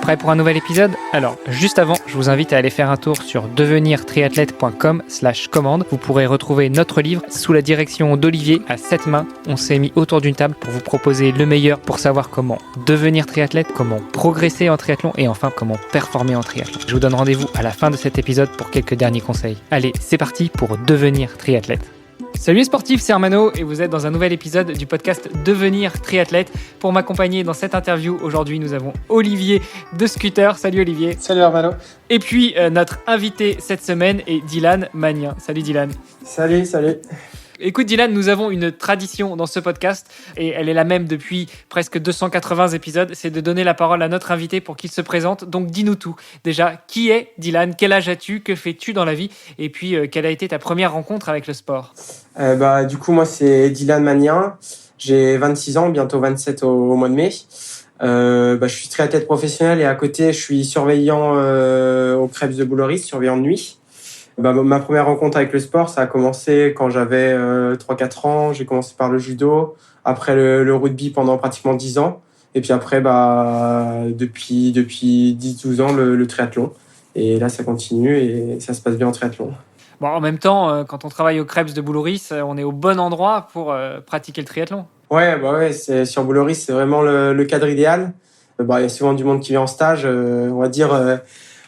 Prêt pour un nouvel épisode ? Alors, juste avant, je vous invite à aller faire un tour sur devenirtriathlète.com/commande. Vous pourrez retrouver notre livre sous la direction d'Olivier à 7 mains. On s'est mis autour d'une table pour vous proposer le meilleur pour savoir comment devenir triathlète, comment progresser en triathlon et enfin comment performer en triathlon. Je vous donne rendez-vous à la fin de cet épisode pour quelques derniers conseils. Allez, c'est parti pour devenir triathlète. Salut les sportifs, c'est Armano et vous êtes dans un nouvel épisode du podcast Devenir triathlète. Pour m'accompagner dans cette interview, aujourd'hui nous avons Olivier de Scooter. Salut Olivier. Salut Armano. Et puis notre invité cette semaine est Dylan Magnin. Salut Dylan. Salut. Écoute Dylan, nous avons une tradition dans ce podcast et elle est la même depuis presque 280 épisodes, c'est de donner la parole à notre invité pour qu'il se présente. Donc dis-nous tout. Déjà, qui est Dylan ? Quel âge as-tu ? Que fais-tu dans la vie ? Et puis, quelle a été ta première rencontre avec le sport ? Du coup, moi, c'est Dylan Magnin. J'ai 26 ans, bientôt 27 au mois de mai. Je suis triathlète professionnel et à côté, je suis surveillant au Krebs de Bouloris, surveillant de nuit. Ma première rencontre avec le sport, ça a commencé quand j'avais 3-4 ans. J'ai commencé par le judo, après le rugby pendant pratiquement 10 ans. Et puis après, depuis 10-12 ans, le triathlon. Et là, ça continue et ça se passe bien en triathlon. Bon, en même temps, quand on travaille au Krebs de Bouloris, on est au bon endroit pour pratiquer le triathlon. Ouais, c'est, sur Bouloris, c'est vraiment le cadre idéal. Il y a souvent du monde qui vient en stage. On va dire,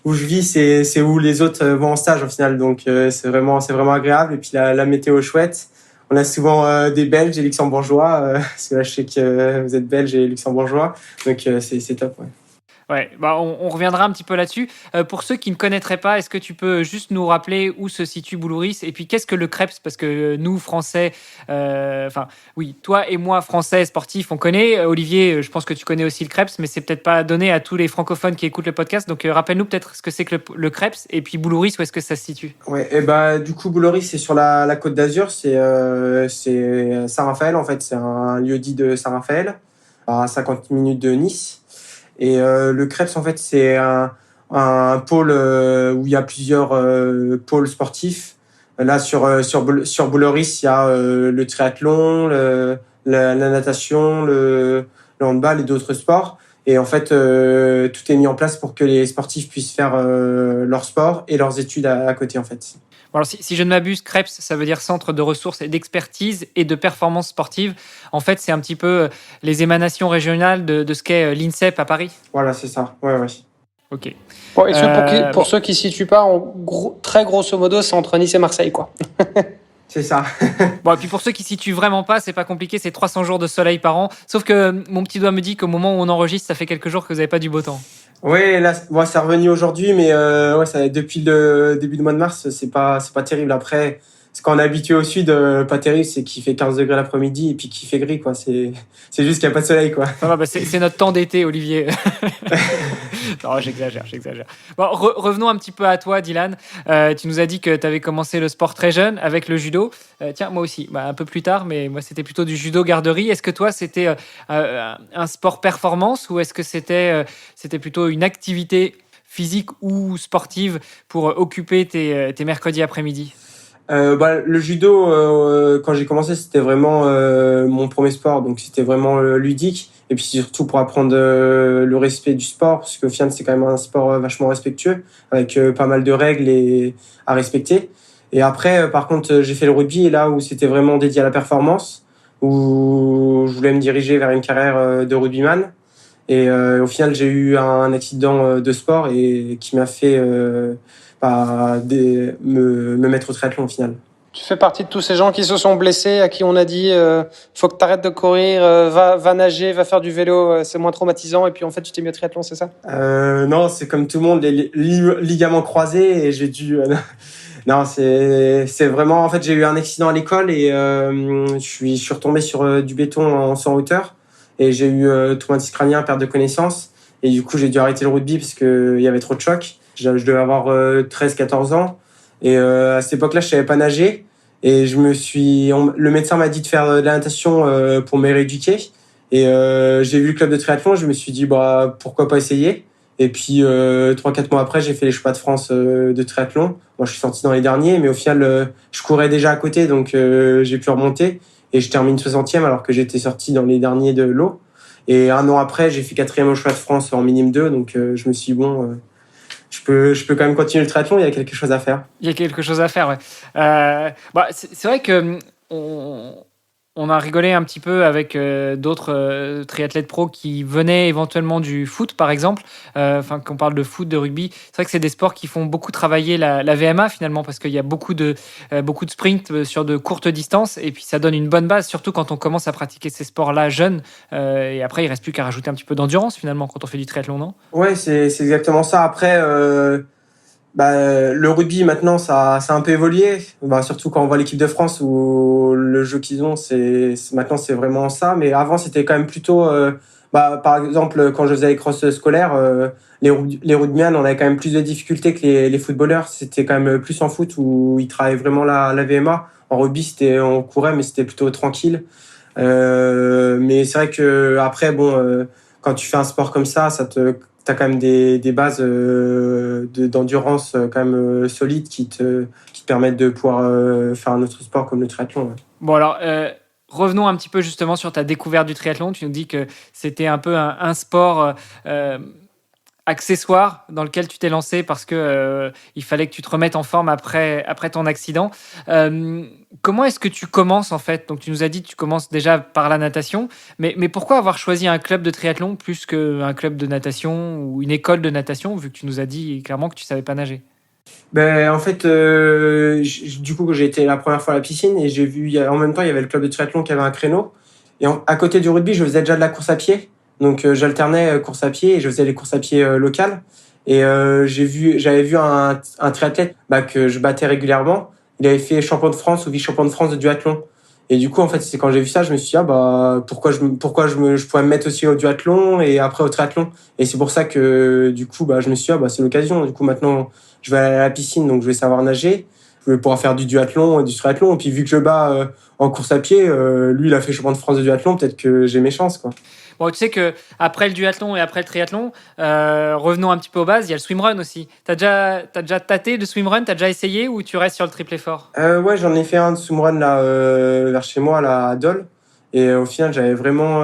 où je vis, c'est où les autres vont en stage au final. Donc, c'est vraiment agréable. Et puis, la météo est chouette. On a souvent des Belges et Luxembourgeois. Parce que là, je sais que vous êtes Belges et Luxembourgeois. Donc, c'est top, ouais. Ouais, on reviendra un petit peu là-dessus. Pour ceux qui ne connaîtraient pas, est-ce que tu peux juste nous rappeler où se situe Bouloris et puis qu'est-ce que le Krebs ? Parce que nous, Français, toi et moi, Français, sportifs, on connaît. Olivier, je pense que tu connais aussi le Krebs, mais c'est peut-être pas donné à tous les francophones qui écoutent le podcast. Donc, rappelle-nous peut-être ce que c'est que le Krebs et puis Bouloris, où est-ce que ça se situe ? Ouais, du coup, Bouloris, c'est sur la Côte d'Azur. C'est Saint-Raphaël, en fait. C'est un lieu-dit de Saint-Raphaël, à 50 minutes de Nice. Et le Krebs, en fait, c'est un pôle où il y a plusieurs pôles sportifs. Là, sur Bouloris, il y a le triathlon, la natation, le handball et d'autres sports. Et en fait, tout est mis en place pour que les sportifs puissent faire leur sport et leurs études à côté, en fait. Bon, alors, si je ne m'abuse, Krebs, ça veut dire Centre de ressources et d'expertise et de performance sportive. En fait, c'est un petit peu les émanations régionales de ce qu'est l'INSEP à Paris. Voilà, c'est ça. Ouais. Ok. Bon, et pour ceux qui ne se situent pas, très grosso modo, c'est entre Nice et Marseille, quoi. C'est ça. Bon, et puis pour ceux qui ne situent vraiment pas, c'est pas compliqué, c'est 300 jours de soleil par an. Sauf que mon petit doigt me dit qu'au moment où on enregistre, ça fait quelques jours que vous n'avez pas du beau temps. Oui, là, c'est revenu aujourd'hui, mais depuis le début du mois de mars, c'est pas terrible. Après, quand on est habitué au sud, pas terrible, c'est qu'il fait 15 degrés l'après-midi et puis qu'il fait gris, quoi. C'est juste qu'il n'y a pas de soleil, quoi. Ça va, c'est notre temps d'été, Olivier. Non, j'exagère. Bon, revenons un petit peu à toi, Dylan. Tu nous as dit que tu avais commencé le sport très jeune avec le judo. Tiens, moi aussi, un peu plus tard, mais moi, c'était plutôt du judo garderie. Est-ce que toi, c'était un sport performance ou est-ce que c'était plutôt une activité physique ou sportive pour occuper tes mercredis après-midi ? Le judo, quand j'ai commencé, c'était vraiment mon premier sport, donc c'était vraiment ludique. Et puis surtout pour apprendre le respect du sport, parce qu'au final, c'est quand même un sport vachement respectueux, avec pas mal de règles à respecter. Et après, par contre, j'ai fait le rugby, et là où c'était vraiment dédié à la performance, où je voulais me diriger vers une carrière de rugbyman. Et au final, j'ai eu un accident de sport et qui m'a fait me mettre au triathlon au final. Tu fais partie de tous ces gens qui se sont blessés, à qui on a dit faut que tu arrêtes de courir, va nager, va faire du vélo, c'est moins traumatisant, et puis en fait tu t'es mis au triathlon, c'est ça ? Non, c'est comme tout le monde, les ligaments croisés, et j'ai dû... Non, c'est vraiment... En fait, j'ai eu un accident à l'école et je suis retombé sur du béton sans hauteur, et j'ai eu traumatisme crânien, perte de connaissance, et du coup j'ai dû arrêter le rugby parce qu'il y avait trop de chocs. Je devais avoir 13-14 ans. Et à cette époque-là, je savais pas nager. Et le médecin m'a dit de faire de la natation pour me rééduquer. Et j'ai vu le club de triathlon. Je me suis dit, pourquoi pas essayer. Et puis, 3-4 mois après, j'ai fait les Championnats de France de triathlon. Moi, je suis sorti dans les derniers. Mais au final, je courais déjà à côté. Donc, j'ai pu remonter. Et je termine 60e alors que j'étais sorti dans les derniers de l'eau. Et un an après, j'ai fait 4e au championnat de France en minime 2. Donc, je me suis dit, bon, je peux quand même continuer le triathlon. Il y a quelque chose à faire. Il y a quelque chose à faire, ouais. C'est vrai que on a rigolé un petit peu avec d'autres triathlètes pros qui venaient éventuellement du foot, par exemple. Enfin, quand on parle de foot, de rugby, c'est vrai que c'est des sports qui font beaucoup travailler la VMA finalement, parce qu'il y a beaucoup de sprints sur de courtes distances, et puis ça donne une bonne base, surtout quand on commence à pratiquer ces sports-là jeunes. Et après, il reste plus qu'à rajouter un petit peu d'endurance finalement quand on fait du triathlon, non? Ouais, c'est exactement ça. Après, le rugby maintenant, ça a un peu évolué. Surtout quand on voit l'équipe de France où le jeu qu'ils ont, maintenant c'est vraiment ça. Mais avant, c'était quand même plutôt, par exemple, quand je faisais les crosses scolaires, les rugbyman, on avait quand même plus de difficultés que les footballeurs. C'était quand même plus en foot où ils travaillaient vraiment la VMA. En rugby, on courait, mais c'était plutôt tranquille. Mais c'est vrai que après, bon, quand tu fais un sport comme ça, t'as quand même des bases d'endurance quand même solides qui te permettent de pouvoir faire un autre sport comme le triathlon. Ouais. Bon alors, revenons un petit peu justement sur ta découverte du triathlon. Tu nous dis que c'était un peu un sport accessoire dans lequel tu t'es lancé parce que il fallait que tu te remettes en forme après ton accident. Comment est-ce que tu commences en fait? Donc tu nous as dit que tu commences déjà par la natation, mais pourquoi avoir choisi un club de triathlon plus qu'un club de natation ou une école de natation, vu que tu nous as dit clairement que tu savais pas nager? En fait, du coup, j'ai été la première fois à la piscine et j'ai vu, en même temps, il y avait le club de triathlon qui avait un créneau. Et à côté du rugby, je faisais déjà de la course à pied. Donc, j'alternais course à pied et je faisais les courses à pied locales. Et j'avais vu un triathlète que je battais régulièrement. Il avait fait champion de France ou vice-champion de France de duathlon. Et du coup, en fait, c'est quand j'ai vu ça, je me suis dit, pourquoi je pourrais me mettre aussi au duathlon et après au triathlon. Et c'est pour ça que, du coup, je me suis dit, c'est l'occasion. Du coup, maintenant, je vais aller à la piscine, donc je vais savoir nager. Je vais pouvoir faire du duathlon et du triathlon. Et puis, vu que je bats en course à pied, lui, il a fait champion de France de duathlon, peut-être que j'ai mes chances, quoi. Bon, tu sais que après le duathlon et après le triathlon, revenons un petit peu aux bases, il y a le swimrun aussi. T'as déjà tâté le swimrun, t'as déjà essayé ou tu restes sur le triple effort? Ouais, j'en ai fait un de swimrun là, vers chez moi, là, à Dole. Et au final, j'avais vraiment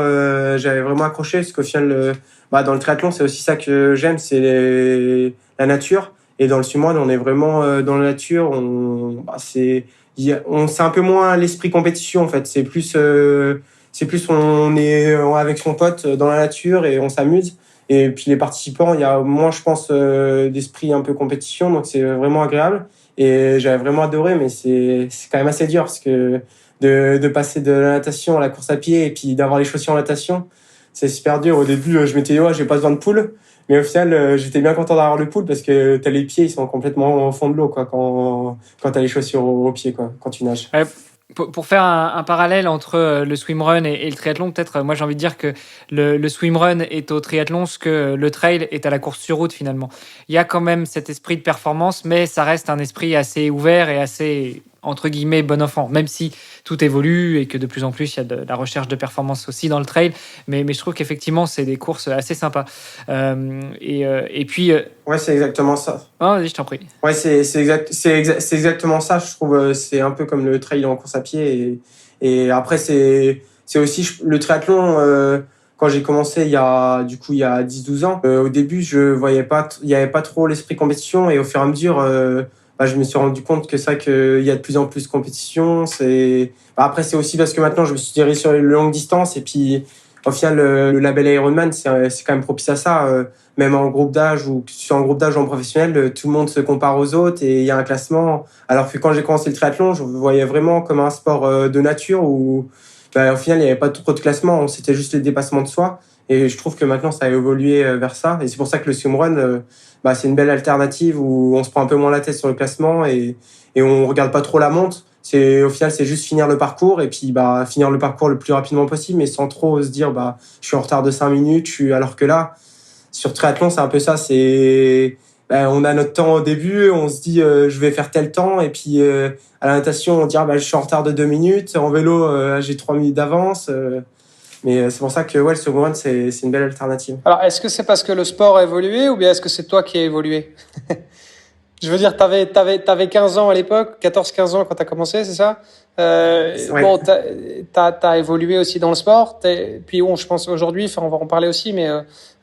accroché parce qu'au final, dans le triathlon, c'est aussi ça que j'aime, c'est la nature. Et dans le swimrun, on est vraiment dans la nature. C'est un peu moins l'esprit compétition en fait. C'est plus on est avec son pote dans la nature et on s'amuse. Et puis les participants, il y a moins, je pense, d'esprit un peu compétition, donc c'est vraiment agréable. Et j'avais vraiment adoré, mais c'est quand même assez dur parce que de passer de la natation à la course à pied et puis d'avoir les chaussures en natation, c'est super dur. Au début, je m'étais dit, ouais, j'ai pas besoin de poule. Mais au final, j'étais bien content d'avoir le poule parce que t'as les pieds, ils sont complètement au fond de l'eau, quoi, quand t'as les chaussures aux pieds, quoi, quand tu nages. Ouais, pour faire un parallèle entre le swimrun et le triathlon, peut-être, moi j'ai envie de dire que le swimrun est au triathlon ce que le trail est à la course sur route finalement. Il y a quand même cet esprit de performance, mais ça reste un esprit assez ouvert et assez, entre guillemets, bon enfant, même si tout évolue et que de plus en plus il y a de la recherche de performance aussi dans le trail. Mais je trouve qu'effectivement, c'est des courses assez sympas. Et puis. Ouais, c'est exactement ça. Oh, vas-y, je t'en prie. Ouais, c'est exactement ça. Je trouve c'est un peu comme le trail en course à pied. Et après, c'est aussi le triathlon. Quand j'ai commencé il y a 10-12 ans, au début, il y avait pas trop l'esprit compétition. Et au fur et à mesure, je me suis rendu compte que c'est vrai qu'il y a de plus en plus de compétition. Après, c'est aussi parce que maintenant, je me suis dirigé sur les longues distances. Et puis, au final, le label Ironman, c'est quand même propice à ça. Même en groupe d'âge ou que tu sois en groupe d'âge ou en professionnel, tout le monde se compare aux autres et il y a un classement. Alors que quand j'ai commencé le triathlon, je le voyais vraiment comme un sport de nature où, au final, il n'y avait pas trop de classement. C'était juste le dépassement de soi. Et je trouve que maintenant, ça a évolué vers ça. Et c'est pour ça que le swimrun, c'est une belle alternative où on se prend un peu moins la tête sur le classement et on regarde pas trop la montre. Au final, c'est juste finir le parcours et puis finir le parcours le plus rapidement possible, mais sans trop se dire je suis en retard de 5 minutes. Alors que là, sur triathlon, c'est un peu ça. On a notre temps au début, on se dit je vais faire tel temps, et puis à la natation, on dit je suis en retard de 2 minutes. En vélo, j'ai 3 minutes d'avance. Mais c'est pour ça que le swimrun, c'est une belle alternative. Alors, est-ce que c'est parce que le sport a évolué ou bien est-ce que c'est toi qui as évolué? Je veux dire, t'avais 15 ans à l'époque, 14-15 ans quand t'as commencé, c'est ça? Ouais. Bon, t'as évolué aussi dans le sport. Puis bon, je pense aujourd'hui, enfin, on va en parler aussi, mais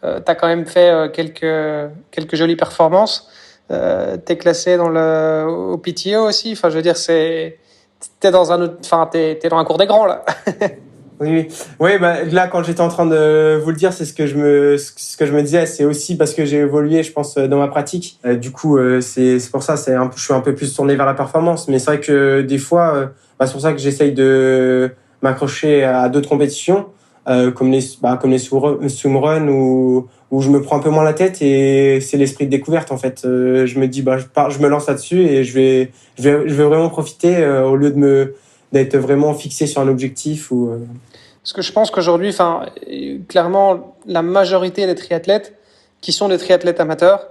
t'as quand même fait quelques jolies performances. T'es classé au PTO aussi. Enfin, je veux dire, t'es dans un autre, enfin, t'es dans un cours des grands là. Oui, oui. Ouais, bah, là, quand j'étais en train de vous le dire, c'est ce que je me disais. C'est aussi parce que j'ai évolué, je pense, dans ma pratique. Du coup, c'est pour ça, je suis un peu plus tourné vers la performance. Mais c'est vrai que des fois, c'est pour ça que j'essaye de m'accrocher à d'autres compétitions, comme les swimrun où je me prends un peu moins la tête et c'est l'esprit de découverte, en fait. Je me dis, je me lance là-dessus et je vais vraiment profiter, au lieu d'être vraiment fixé sur un objectif ou, Parce que je pense qu'aujourd'hui, enfin, clairement, la majorité des triathlètes qui sont des triathlètes amateurs,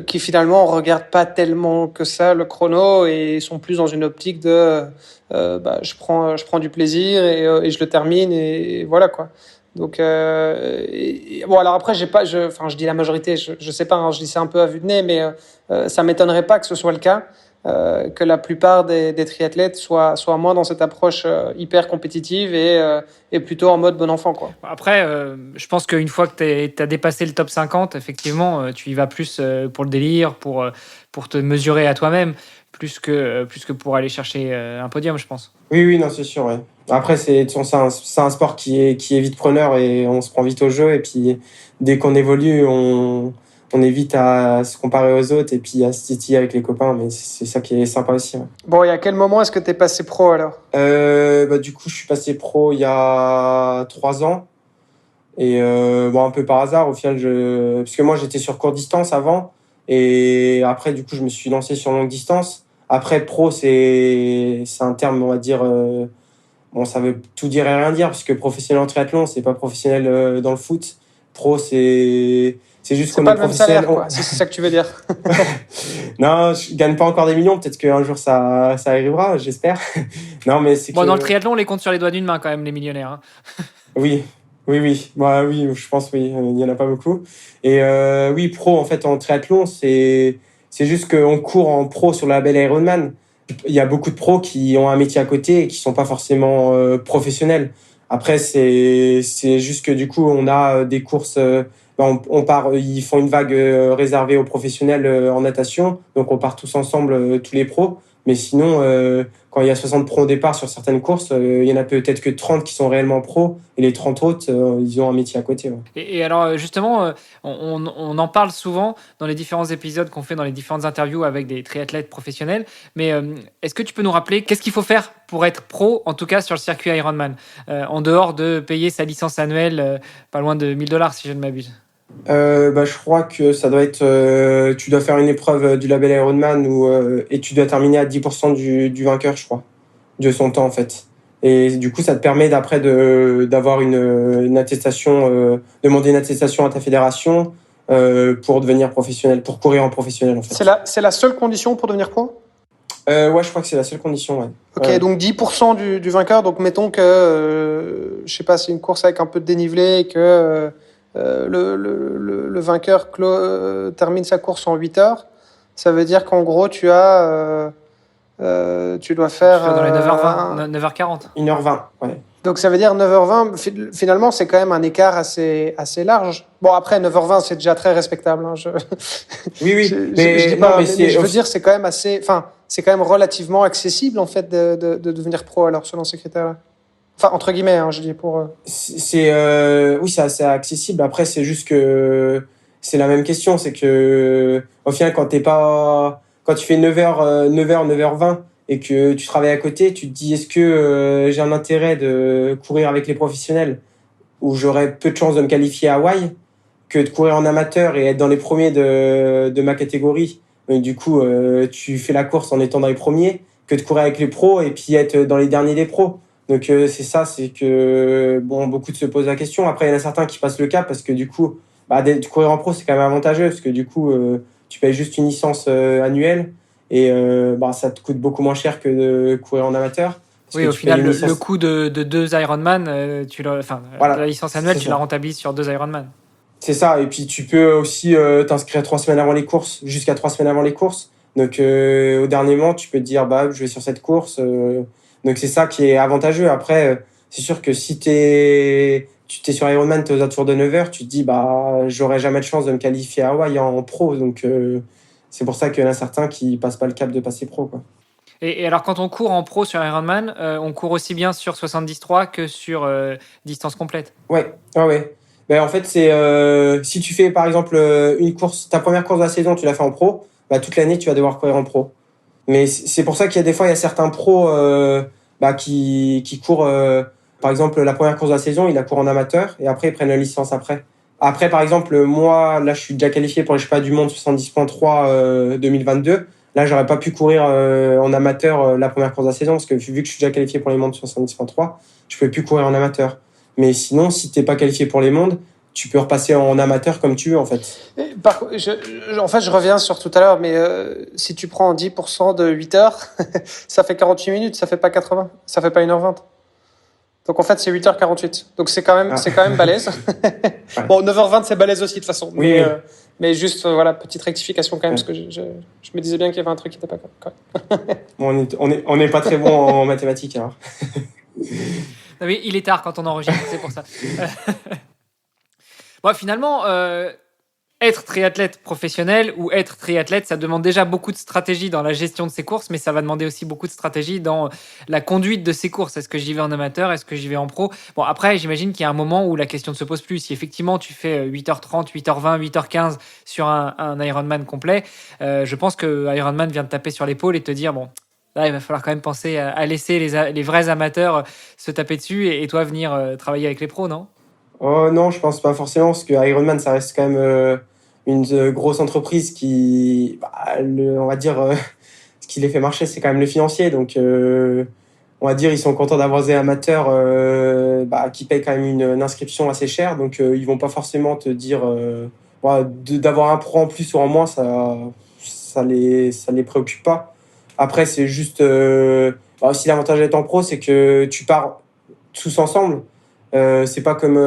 qui finalement regardent pas tellement que ça le chrono et sont plus dans une optique de, je prends du plaisir et je le termine et voilà quoi. Donc bon alors après je dis la majorité, je sais pas, hein, je dis ça un peu à vue de nez, mais ça m'étonnerait pas que ce soit le cas. Que la plupart des triathlètes soient moins dans cette approche hyper compétitive et plutôt en mode bon enfant, quoi. Après, je pense qu'une fois que tu as dépassé le top 50, effectivement, tu y vas plus pour le délire, pour te mesurer à toi-même, plus que pour aller chercher un podium, je pense. Oui, oui, non, c'est sûr, ouais. Après, c'est un sport qui est vite preneur et on se prend vite au jeu. Et puis, dès qu'on évolue, on est vite à se comparer aux autres et puis à se titiller avec les copains. Mais c'est ça qui est sympa aussi, ouais. Bon, et à quel moment est-ce que t'es passé pro alors? Du coup, je suis passé pro il y a 3 ans. Et un peu par hasard, au final, parce que moi, j'étais sur courte distance avant. Et après, du coup, je me suis lancé sur longue distance. Après, pro, c'est un terme, on va dire, ça veut tout dire et rien dire, parce que professionnel en triathlon, c'est pas professionnel dans le foot. Pro, c'est juste C'est qu'on pas est le même professionnel. salaire, quoi. C'est ça que tu veux dire. Non, je gagne pas encore des millions. Peut-être qu'un jour ça arrivera, j'espère. Non, mais c'est Bon, que dans le triathlon, on les compte sur les doigts d'une main quand même, les millionnaires, hein. oui, oui, oui. Moi, oui, je pense oui. Il y en a pas beaucoup. Et oui, pro en fait en triathlon, c'est juste qu'on court en pro sur le label Ironman. Il y a beaucoup de pros qui ont un métier à côté et qui sont pas forcément professionnels. Après, c'est juste que du coup, on a des courses. On part, ils font une vague réservée aux professionnels en natation. Donc, on part tous ensemble, tous les pros. Mais sinon, quand il y a 60 pros au départ sur certaines courses, il y en a peut-être que 30 qui sont réellement pros. Et les 30 autres, ils ont un métier à côté. Ouais. Et alors, justement, on en parle souvent dans les différents épisodes qu'on fait dans les différentes interviews avec des triathlètes professionnels. Mais est-ce que tu peux nous rappeler qu'est-ce qu'il faut faire pour être pro, en tout cas sur le circuit Ironman, en dehors de payer sa licence annuelle, pas loin de $1000 si je ne m'abuse? Je crois que ça doit être. Tu dois faire une épreuve du label Ironman et tu dois terminer à 10% du vainqueur, je crois, de son temps en fait. Et du coup, ça te permet d'après d'avoir une attestation, demander une attestation à ta fédération pour devenir professionnel, pour courir en professionnel en fait. C'est la seule condition pour devenir pro? Ouais, je crois que c'est la seule condition. Ouais. Ok, Ouais. donc 10% du vainqueur. Donc mettons que, je sais pas, c'est une course avec un peu de dénivelé et que le vainqueur termine sa course en 8 heures. Ça veut dire qu'en gros, tu dois faire... Dans les 9h20, 9h40. 1h20, ouais. Donc ça veut dire 9h20, finalement c'est quand même un écart assez large. Bon après 9h20 c'est déjà très respectable. Hein. Oui, oui. Je dis pas, mais je veux dire c'est quand même c'est quand même relativement accessible en fait de devenir pro alors selon ces critères-là. Enfin entre guillemets, hein, je dis pour. Oui, c'est assez accessible. Après, c'est juste que c'est la même question, c'est que au final, quand tu fais 9h 20 et que tu travailles à côté, tu te dis est-ce que j'ai un intérêt de courir avec les professionnels où j'aurais peu de chances de me qualifier à Hawaï que de courir en amateur et être dans les premiers de ma catégorie. Du coup, tu fais la course en étant dans les premiers que de courir avec les pros et puis être dans les derniers des pros. Donc c'est que beaucoup de se posent la question. Après, il y en a certains qui passent le cap parce que du coup, de courir en pro, c'est quand même avantageux parce que du coup, tu payes juste une licence annuelle et ça te coûte beaucoup moins cher que de courir en amateur. Oui, au final, le coût de 2 Ironman, voilà, la licence annuelle, tu ça. la rentabilises sur 2 Ironman. C'est ça. Et puis, tu peux aussi t'inscrire 3 semaines avant les courses, jusqu'à 3 semaines avant les courses. Donc, au dernier moment, tu peux te dire, je vais sur cette course. Donc c'est ça qui est avantageux. Après, c'est sûr que si tu es sur Ironman, tu es aux alentours de 9 heures, tu te dis j'aurai jamais de chance de me qualifier à Hawaï en pro. Donc c'est pour ça qu'il y en a certains qui passent pas le cap de passer pro, quoi. Et alors, quand on court en pro sur Ironman, on court aussi bien sur 73 que sur distance complète. Ouais. En fait, c'est si tu fais par exemple une course, ta première course de la saison, tu l'as fait en pro, toute l'année tu vas devoir courir en pro. Mais c'est pour ça qu'il y a des fois il y a certains pros qui courent par exemple la première course de la saison, ils la courent en amateur et après ils prennent la licence après. Après par exemple moi là je suis déjà qualifié pour les championnats du monde 70.3 2022. Là, j'aurais pas pu courir en amateur la première course de la saison parce que vu que je suis déjà qualifié pour les mondes 70.3, je peux plus courir en amateur. Mais sinon, si t'es pas qualifié pour les mondes, tu peux repasser en amateur comme tu veux, en fait. En fait, je reviens sur tout à l'heure, mais si tu prends 10% de 8 heures, ça fait 48 minutes, ça fait pas 80, ça fait pas 1h20. Donc en fait, c'est 8h48. Donc c'est quand même balèze. Ouais. Bon, 9h20, c'est balèze aussi de toute façon. Oui, mais, oui. Mais juste, voilà, petite rectification quand même, parce que je me disais bien qu'il y avait un truc qui n'était pas correct. Bon, on est pas très bon en mathématiques, alors. Non, mais il est tard quand on enregistre, c'est pour ça. Bon, finalement, être triathlète professionnel ou être triathlète, ça demande déjà beaucoup de stratégie dans la gestion de ses courses, mais ça va demander aussi beaucoup de stratégie dans la conduite de ses courses. Est-ce que j'y vais en amateur? Est-ce que j'y vais en pro? Bon, après, j'imagine qu'il y a un moment où la question ne se pose plus. Si effectivement tu fais 8h30, 8h20, 8h15 sur un Ironman complet, je pense que Ironman vient te taper sur l'épaule et te dire, bon, là, il va falloir quand même penser à laisser les vrais amateurs se taper dessus et toi venir travailler avec les pros, non? Oh non, je pense pas forcément, parce que Ironman, ça reste quand même une grosse entreprise qui, on va dire, ce qui les fait marcher, c'est quand même le financier. Donc, on va dire, ils sont contents d'avoir des amateurs qui payent quand même une inscription assez chère. Donc, ils vont pas forcément te dire d'avoir un pro en plus ou en moins, ça les préoccupe pas. Après, c'est juste aussi l'avantage d'être en pro, c'est que tu pars tous ensemble. C'est pas comme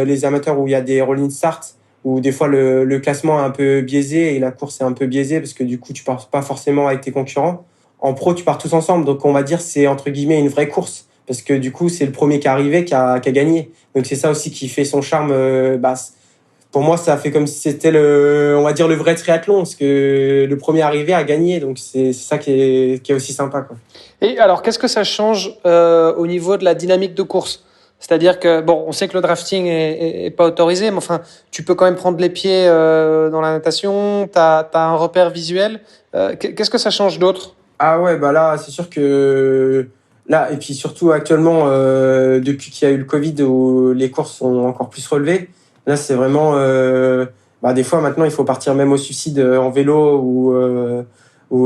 les amateurs où il y a des rolling starts où des fois le classement est un peu biaisé et la course est un peu biaisée parce que du coup tu pars pas forcément avec tes concurrents. En pro, tu pars tous ensemble, donc on va dire c'est entre guillemets une vraie course parce que du coup c'est le premier qui est arrivé qui a gagné. Donc c'est ça aussi qui fait son charme. Pour moi, ça fait comme si c'était on va dire le vrai triathlon parce que le premier arrivé a gagné. Donc c'est ça qui est aussi sympa, quoi. Et alors, qu'est-ce que ça change au niveau de la dynamique de course? C'est-à-dire que, bon, on sait que le drafting est pas autorisé, mais enfin, tu peux quand même prendre les pieds dans la natation, t'as un repère visuel. Qu'est-ce que ça change d'autre? Ah ouais, là, c'est sûr que là, et puis surtout actuellement, depuis qu'il y a eu le Covid où les courses sont encore plus relevées, là, c'est vraiment, des fois maintenant, il faut partir même au suicide en vélo ou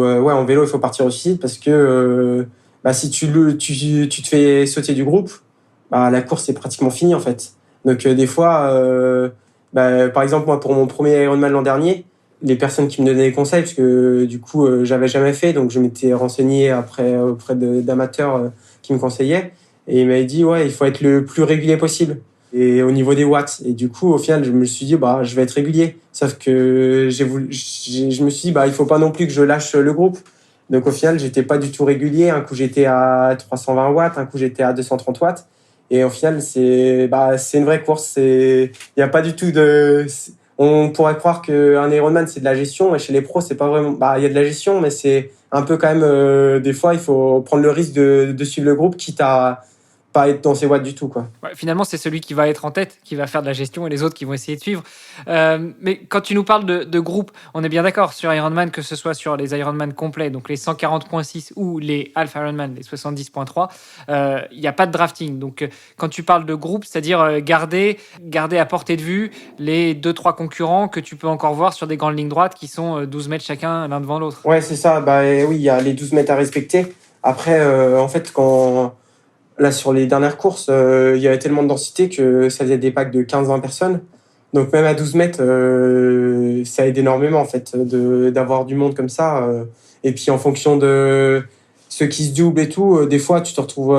en vélo, il faut partir au suicide parce que si tu te fais sauter du groupe, la course est pratiquement finie en fait. Donc des fois, par exemple moi pour mon premier Ironman l'an dernier, les personnes qui me donnaient des conseils, parce que du coup j'avais jamais fait, donc je m'étais renseigné après auprès d'amateurs qui me conseillaient, et ils m'avaient dit ouais il faut être le plus régulier possible. Et au niveau des watts, et du coup au final je me suis dit je vais être régulier. Sauf que je me suis dit il faut pas non plus que je lâche le groupe. Donc au final j'étais pas du tout régulier. Un coup j'étais à 320 watts, un coup j'étais à 230 watts. Et au final, c'est une vraie course. Il y a pas du tout de. On pourrait croire qu'un Ironman c'est de la gestion, et chez les pros c'est pas vraiment. Il y a de la gestion, mais c'est un peu quand même. Des fois, il faut prendre le risque de suivre le groupe, quitte à pas être dans ses watts du tout, quoi. Ouais, finalement, c'est celui qui va être en tête, qui va faire de la gestion et les autres qui vont essayer de suivre. Mais quand tu nous parles de groupe, on est bien d'accord sur Ironman, que ce soit sur les Ironman complets, donc les 140.6 ou les Half Ironman, les 70.3, il n'y a pas de drafting. Donc, quand tu parles de groupe, c'est-à-dire garder à portée de vue les 2-3 concurrents que tu peux encore voir sur des grandes lignes droites qui sont 12 mètres chacun l'un devant l'autre. Ouais, c'est ça. Oui, il y a les 12 mètres à respecter. Après, en fait, là, sur les dernières courses, il y avait tellement de densité que ça faisait des packs de 15-20 personnes. Donc même à 12 mètres, ça aide énormément en fait d'avoir du monde comme ça. Et puis en fonction de ceux qui se doublent et tout, des fois tu te retrouves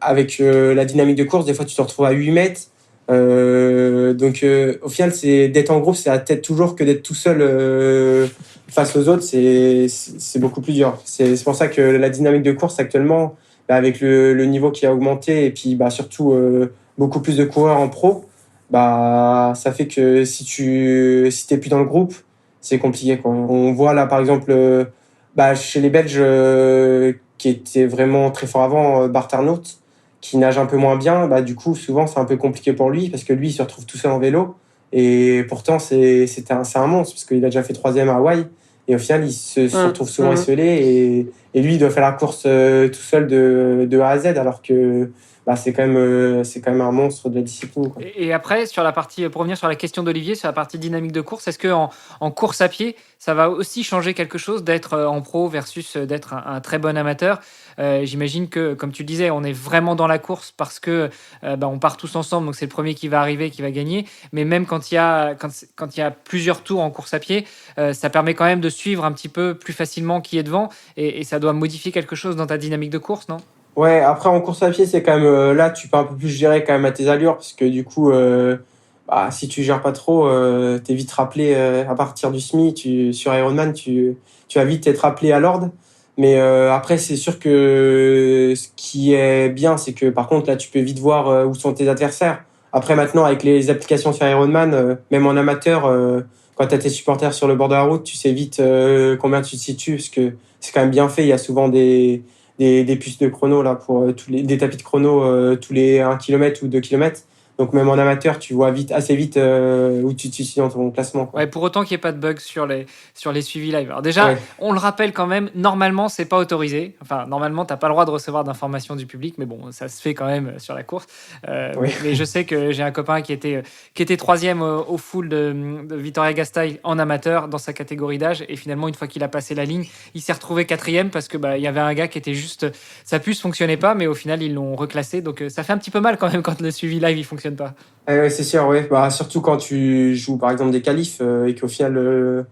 avec la dynamique de course, des fois tu te retrouves à 8 mètres. Donc au final, c'est d'être en groupe, c'est à tête toujours que d'être tout seul face aux autres, c'est beaucoup plus dur. C'est pour ça que la dynamique de course actuellement, avec le niveau qui a augmenté et puis surtout beaucoup plus de coureurs en pro, ça fait que si t'es plus dans le groupe, c'est compliqué, quoi. On voit là par exemple chez les Belges qui étaient vraiment très forts avant, Bart Arnault, qui nage un peu moins bien, du coup souvent c'est un peu compliqué pour lui parce que lui il se retrouve tout seul en vélo et pourtant c'est un monstre parce qu'il a déjà fait 3e à Hawaï et au final il se retrouve souvent esselé et lui il doit faire la course tout seul de A à Z alors que c'est quand même un monstre de la discipline, quoi. Et après, sur la partie, pour revenir sur la question d'Olivier, sur la partie dynamique de course, est-ce que en course à pied, ça va aussi changer quelque chose d'être en pro versus d'être un très bon amateur? J'imagine que, comme tu le disais, on est vraiment dans la course parce que on part tous ensemble, donc c'est le premier qui va arriver, qui va gagner. Mais même quand il y a plusieurs tours en course à pied, ça permet quand même de suivre un petit peu plus facilement qui est devant et ça doit modifier quelque chose dans ta dynamique de course, non? Ouais, après en course à pied, c'est quand même là tu peux un peu plus gérer quand même à tes allures parce que du coup si tu gères pas trop t'es vite rappelé à partir du semi, sur Ironman tu vas vite être rappelé à l'ordre. Mais après c'est sûr que ce qui est bien c'est que par contre là tu peux vite voir où sont tes adversaires. Après maintenant avec les applications sur Ironman même en amateur quand tu as tes supporters sur le bord de la route, tu sais vite combien tu te situes parce que c'est quand même bien fait, il y a souvent des puces de chrono là pour des tapis de chrono tous les 1 km ou 2 km. Donc même en amateur, tu vois assez vite où tu te situes dans ton classement, quoi. Ouais, pour autant qu'il n'y ait pas de bugs sur les suivis live. Alors déjà, on le rappelle quand même, normalement, c'est pas autorisé. Enfin, normalement, tu n'as pas le droit de recevoir d'informations du public, mais bon, ça se fait quand même sur la course. Mais je sais que j'ai un copain qui était 3e au full de Vitoria-Gasteiz en amateur dans sa catégorie d'âge. Et finalement, une fois qu'il a passé la ligne, il s'est retrouvé 4e parce que il y avait un gars qui était juste... Sa puce fonctionnait pas, mais au final, ils l'ont reclassé. Donc ça fait un petit peu mal quand même quand le suivi live, il fonctionne pas. Ouais, c'est sûr, ouais. Surtout quand tu joues par exemple des qualifs et qu'au final,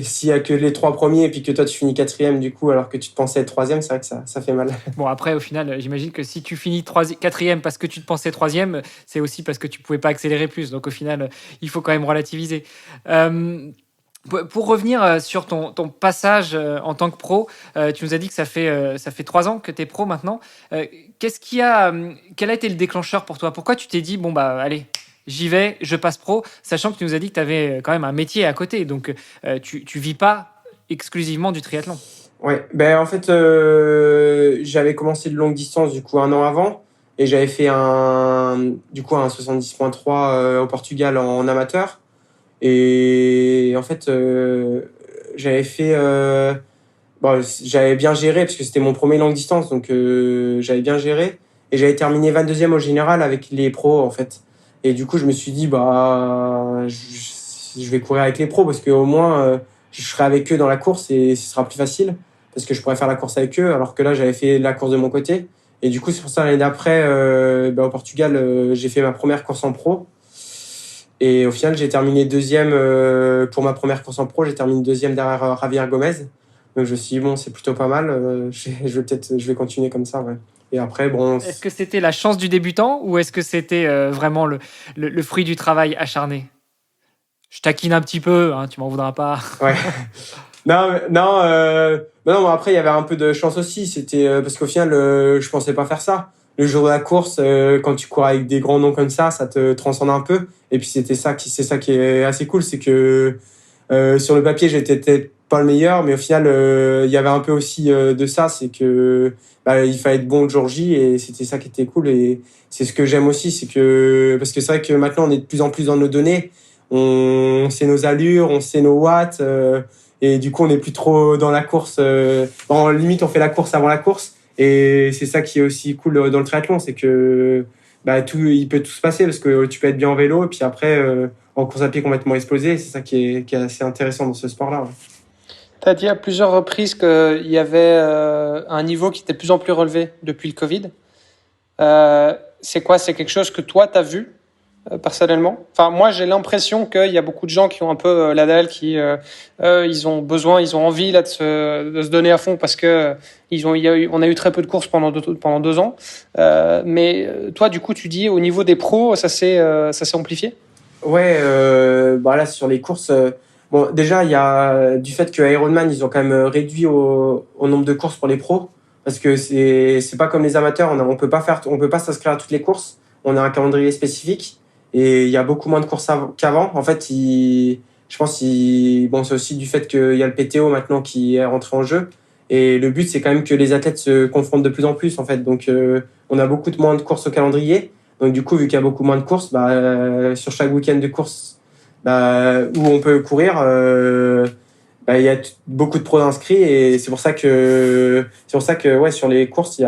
s'il y a que les 3 premiers et puis que toi tu finis 4e du coup alors que tu te pensais être 3e, c'est vrai que ça fait mal. Bon, après, au final, j'imagine que si tu finis 4e parce que tu te pensais 3e, c'est aussi parce que tu pouvais pas accélérer plus. Donc au final, il faut quand même relativiser. Pour revenir sur ton passage en tant que pro, tu nous as dit que ça fait 3 ans que tu es pro maintenant. Quel a été le déclencheur pour toi? Pourquoi tu t'es dit, bon, allez, j'y vais, je passe pro, sachant que tu nous as dit que tu avais quand même un métier à côté, donc tu vis pas exclusivement du triathlon. Ouais, en fait, j'avais commencé de longue distance du coup 1 an avant et j'avais fait un 70.3 au Portugal en amateur. Et en fait, j'avais bien géré parce que c'était mon premier longue distance, donc j'avais bien géré et j'avais terminé 22e au général avec les pros en fait. Et du coup, je me suis dit je vais courir avec les pros parce que au moins je serai avec eux dans la course et ce sera plus facile parce que je pourrais faire la course avec eux alors que là j'avais fait la course de mon côté. Et du coup, c'est pour ça l'année d'après au Portugal, j'ai fait ma première course en pro. Et au final, j'ai terminé 2e pour ma première course en pro. J'ai terminé 2e derrière Javier Gomez. Donc je me suis dit, bon, c'est plutôt pas mal. Je vais continuer comme ça, ouais. Et après, bon... Est-ce que c'était la chance du débutant ou est-ce que c'était vraiment le fruit du travail acharné? Je taquine un petit peu, hein, tu m'en voudras pas. Ouais. Non, après, il y avait un peu de chance aussi. C'était parce qu'au final, je pensais pas faire ça. Le jour de la course, quand tu cours avec des grands noms comme ça te transcende un peu. Et puis c'est ça qui est assez cool, c'est que sur le papier, j'étais peut-être pas le meilleur, mais au final, il y avait un peu aussi de ça, c'est que il fallait être bon le jour J et c'était ça qui était cool. Et c'est ce que j'aime aussi, c'est que parce que c'est vrai que maintenant on est de plus en plus dans nos données, on sait nos allures, on sait nos watts, et du coup on n'est plus trop dans la course. Limite, on fait la course avant la course. Et c'est ça qui est aussi cool dans le triathlon, c'est que il peut tout se passer parce que tu peux être bien en vélo et puis après en course à pied complètement explosé. C'est ça qui est assez intéressant dans ce sport-là. Ouais. Tu as dit à plusieurs reprises qu'il y avait un niveau qui était de plus en plus relevé depuis le Covid. C'est quoi? C'est quelque chose que toi, tu as vu personnellement? Enfin, moi, j'ai l'impression qu'il y a beaucoup de gens qui ont un peu la dalle, qui ils ont envie là, de se donner à fond parce que on a eu très peu de courses pendant 2 ans. Mais toi, du coup, tu dis au niveau des pros, ça s'est amplifié? Ouais, là sur les courses, déjà il y a du fait que Ironman ils ont quand même réduit au nombre de courses pour les pros parce que c'est pas comme les amateurs. On peut pas s'inscrire à toutes les courses. On a un calendrier spécifique et il y a beaucoup moins de courses qu'avant. En fait, je pense bon, c'est aussi du fait qu'il y a le PTO maintenant qui est rentré en jeu. Et le but, c'est quand même que les athlètes se confrontent de plus en plus, en fait. Donc, on a beaucoup moins de courses au calendrier. Donc, du coup, vu qu'il y a beaucoup moins de courses, sur chaque week-end de course, où on peut courir, il y a beaucoup de pros inscrits et c'est pour ça que ouais, sur les courses, il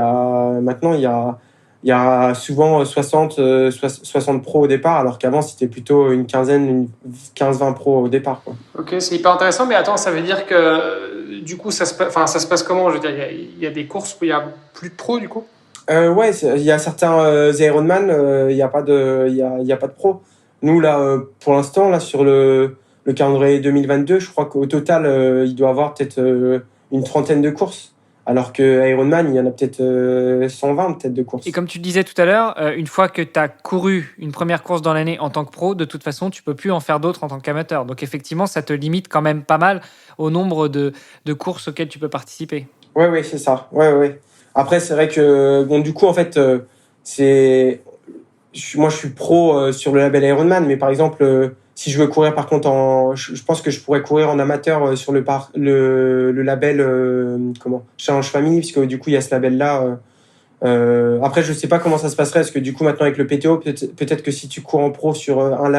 y a souvent 60 pros au départ, alors qu'avant, c'était plutôt une 15-20 pros au départ, quoi. Ok, c'est hyper intéressant, mais attends, ça veut dire que du coup, ça se passe comment? Je veux dire, il y a des courses où il y a plus de pros, du coup? Ouais, il y a certains Ironman, il y a pas de pro. Nous là, pour l'instant, là sur le calendrier 2022, je crois qu'au total, il doit y avoir peut-être une trentaine de courses, alors que Ironman, il y en a peut-être 120 peut-être de courses. Et comme tu le disais tout à l'heure, une fois que tu as couru une première course dans l'année en tant que pro, de toute façon, tu peux plus en faire d'autres en tant qu'amateur. Donc effectivement, ça te limite quand même pas mal au nombre de courses auxquelles tu peux participer. Ouais, c'est ça. Ouais. Après, c'est vrai que bon, du coup, en fait, moi, je suis pro sur le label Ironman, mais par exemple, si je veux courir, par contre, je pense que je pourrais courir en amateur sur le label Challenge Family, puisque du coup, il y a ce label-là. Après, je sais pas comment ça se passerait, parce que du coup, maintenant avec le PTO, peut-être que si tu cours en pro sur un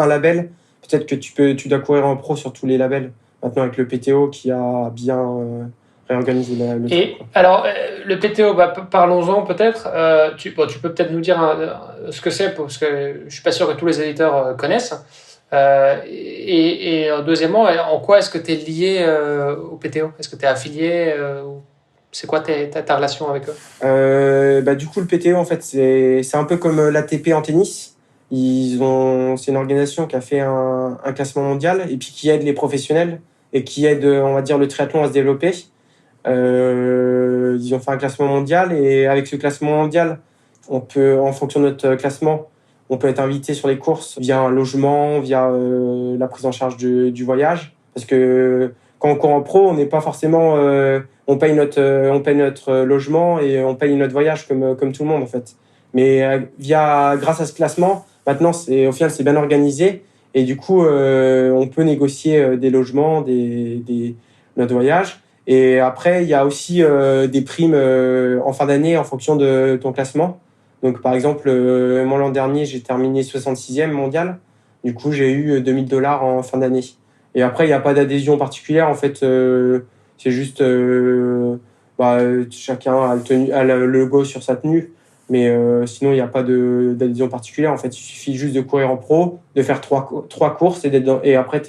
label, peut-être que tu dois courir en pro sur tous les labels. Maintenant avec le PTO qui a bien réorganisé le Et truc, quoi. alors, le PTO, parlons-en peut-être. Tu peux peut-être nous dire ce que c'est, parce que je suis pas sûr que tous les éditeurs connaissent. Et deuxièmement, en quoi est-ce que tu es lié au PTO? Est-ce que tu es affilié c'est quoi ta relation avec eux? Du coup, le PTO, en fait, c'est un peu comme l'ATP en tennis. C'est une organisation qui a fait un classement mondial et puis qui aide les professionnels et qui aide, on va dire, le triathlon à se développer. Ils ont fait un classement mondial et avec ce classement mondial, en fonction de notre classement, on peut être invité sur les courses via un logement, via la prise en charge du voyage. Parce que quand on court en pro, on n'est pas forcément, on paye notre logement et on paye notre voyage comme tout le monde en fait. Mais grâce à ce classement, maintenant au final c'est bien organisé et du coup on peut négocier des logements, notre voyage. Et après, il y a aussi des primes en fin d'année en fonction de ton classement. Donc, par exemple, moi, l'an dernier, j'ai terminé 66e mondial. Du coup, j'ai eu $2000 en fin d'année. Et après, il n'y a pas d'adhésion particulière. En fait, c'est juste chacun a le logo sur sa tenue. Mais sinon, il n'y a pas d'adhésion particulière. En fait, il suffit juste de courir en pro, de faire trois courses et après,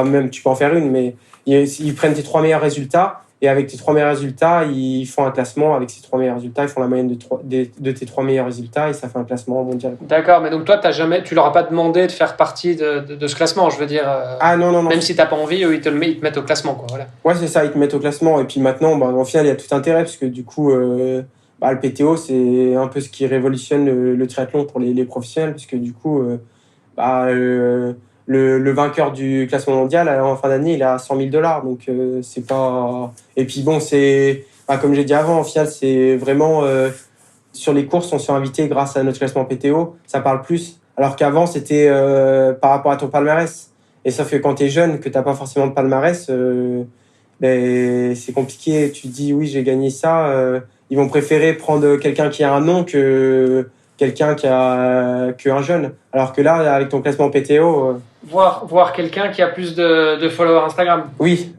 même tu peux en faire une, mais ils prennent tes 3 meilleurs résultats et avec tes 3 meilleurs résultats, ils font un classement. Avec ces 3 meilleurs résultats, ils font la moyenne de tes 3 meilleurs résultats et ça fait un classement mondial. D'accord, mais donc toi, tu leur as pas demandé de faire partie de ce classement, je veux dire. Ah non. Même si t'as pas envie, eux, ils te mettent au classement, quoi. Voilà. Ouais, c'est ça, ils te mettent au classement. Et puis maintenant, au final, il y a tout intérêt parce que du coup, le PTO, c'est un peu ce qui révolutionne le triathlon pour les professionnels parce que du coup, le vainqueur du classement mondial en fin d'année, il a $100,000. Donc, c'est pas. Et puis bon, comme j'ai dit avant, au final, c'est vraiment sur les courses, on s'est invité grâce à notre classement PTO. Ça parle plus. Alors qu'avant, c'était par rapport à ton palmarès. Et sauf que quand tu es jeune, que tu n'as pas forcément de palmarès, c'est compliqué. Tu te dis, oui, j'ai gagné ça. Ils vont préférer prendre quelqu'un qui a un nom que quelqu'un qu'un jeune. Alors que là, avec ton classement PTO... Voir quelqu'un qui a plus de followers Instagram. Oui,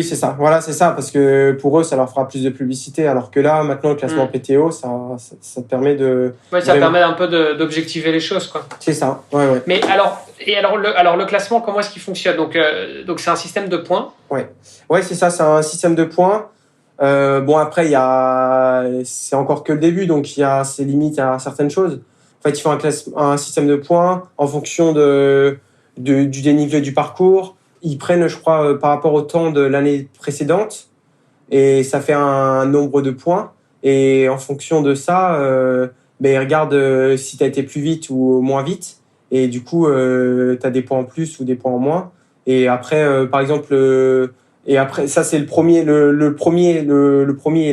c'est ça. Voilà, c'est ça. Parce que pour eux, ça leur fera plus de publicité. Alors que là, maintenant, le classement PTO, ça te permet de... Ouais, ça permet un peu d'objectiver les choses, quoi. C'est ça, ouais. Mais alors le classement, comment est-ce qu'il fonctionne? Donc c'est un système de points? Ouais, c'est ça, c'est un système de points. Après, c'est encore que le début, donc il y a ses limites à certaines choses. En fait, il faut un système de points en fonction du dénivelé du parcours. Ils prennent, je crois, par rapport au temps de l'année précédente, et ça fait un nombre de points. Et en fonction de ça, ils regardent si tu as été plus vite ou moins vite. Et du coup, tu as des points en plus ou des points en moins. Et après, par exemple, Et après, ça, c'est le premier. Le premier,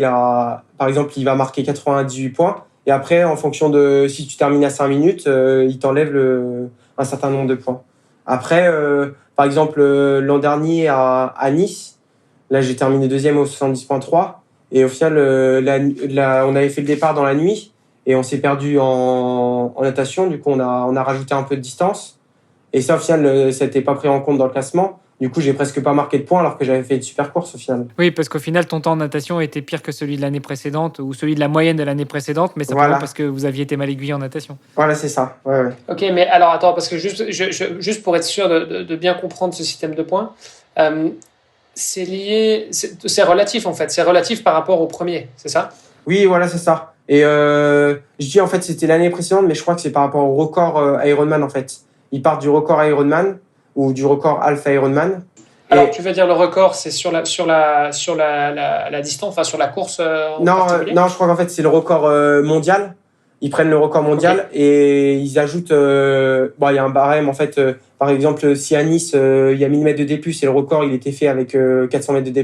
par exemple, il va marquer 98 points. Et après, en fonction de si tu termines à 5 minutes, il t'enlève un certain nombre de points. Après, par exemple, l'an dernier à Nice, là, j'ai terminé deuxième au 70,3. Et au final, on avait fait le départ dans la nuit et on s'est perdu en natation. Du coup, on a rajouté un peu de distance. Et ça, au final, ça n'était pas pris en compte dans le classement. Du coup, j'ai presque pas marqué de points alors que j'avais fait une super course au final. Oui, parce qu'au final, ton temps en natation était pire que celui de l'année précédente ou celui de la moyenne de l'année précédente, mais simplement Voilà. parce que vous aviez été mal aiguillé en natation. Voilà, c'est ça. Ouais, ouais. Ok, mais alors attends, parce que juste pour être sûr de bien comprendre ce système de points, c'est lié, c'est relatif en fait, c'est relatif par rapport au premier, c'est ça? Oui, voilà, c'est ça. Et je dis en fait, c'était l'année précédente, mais je crois que c'est par rapport au record Ironman en fait. Ils partent du record Ironman ou du record Alpha Ironman. Alors, tu veux dire le record, c'est sur la distance, enfin sur la course en particulier? Non, je crois qu'en fait, c'est le record mondial. Ils prennent le record mondial et ils ajoutent. Il y a un barème en fait. Par exemple, si à Nice, il y a 1000 mètres de D+, et le record, il était fait avec 400 mètres de D+,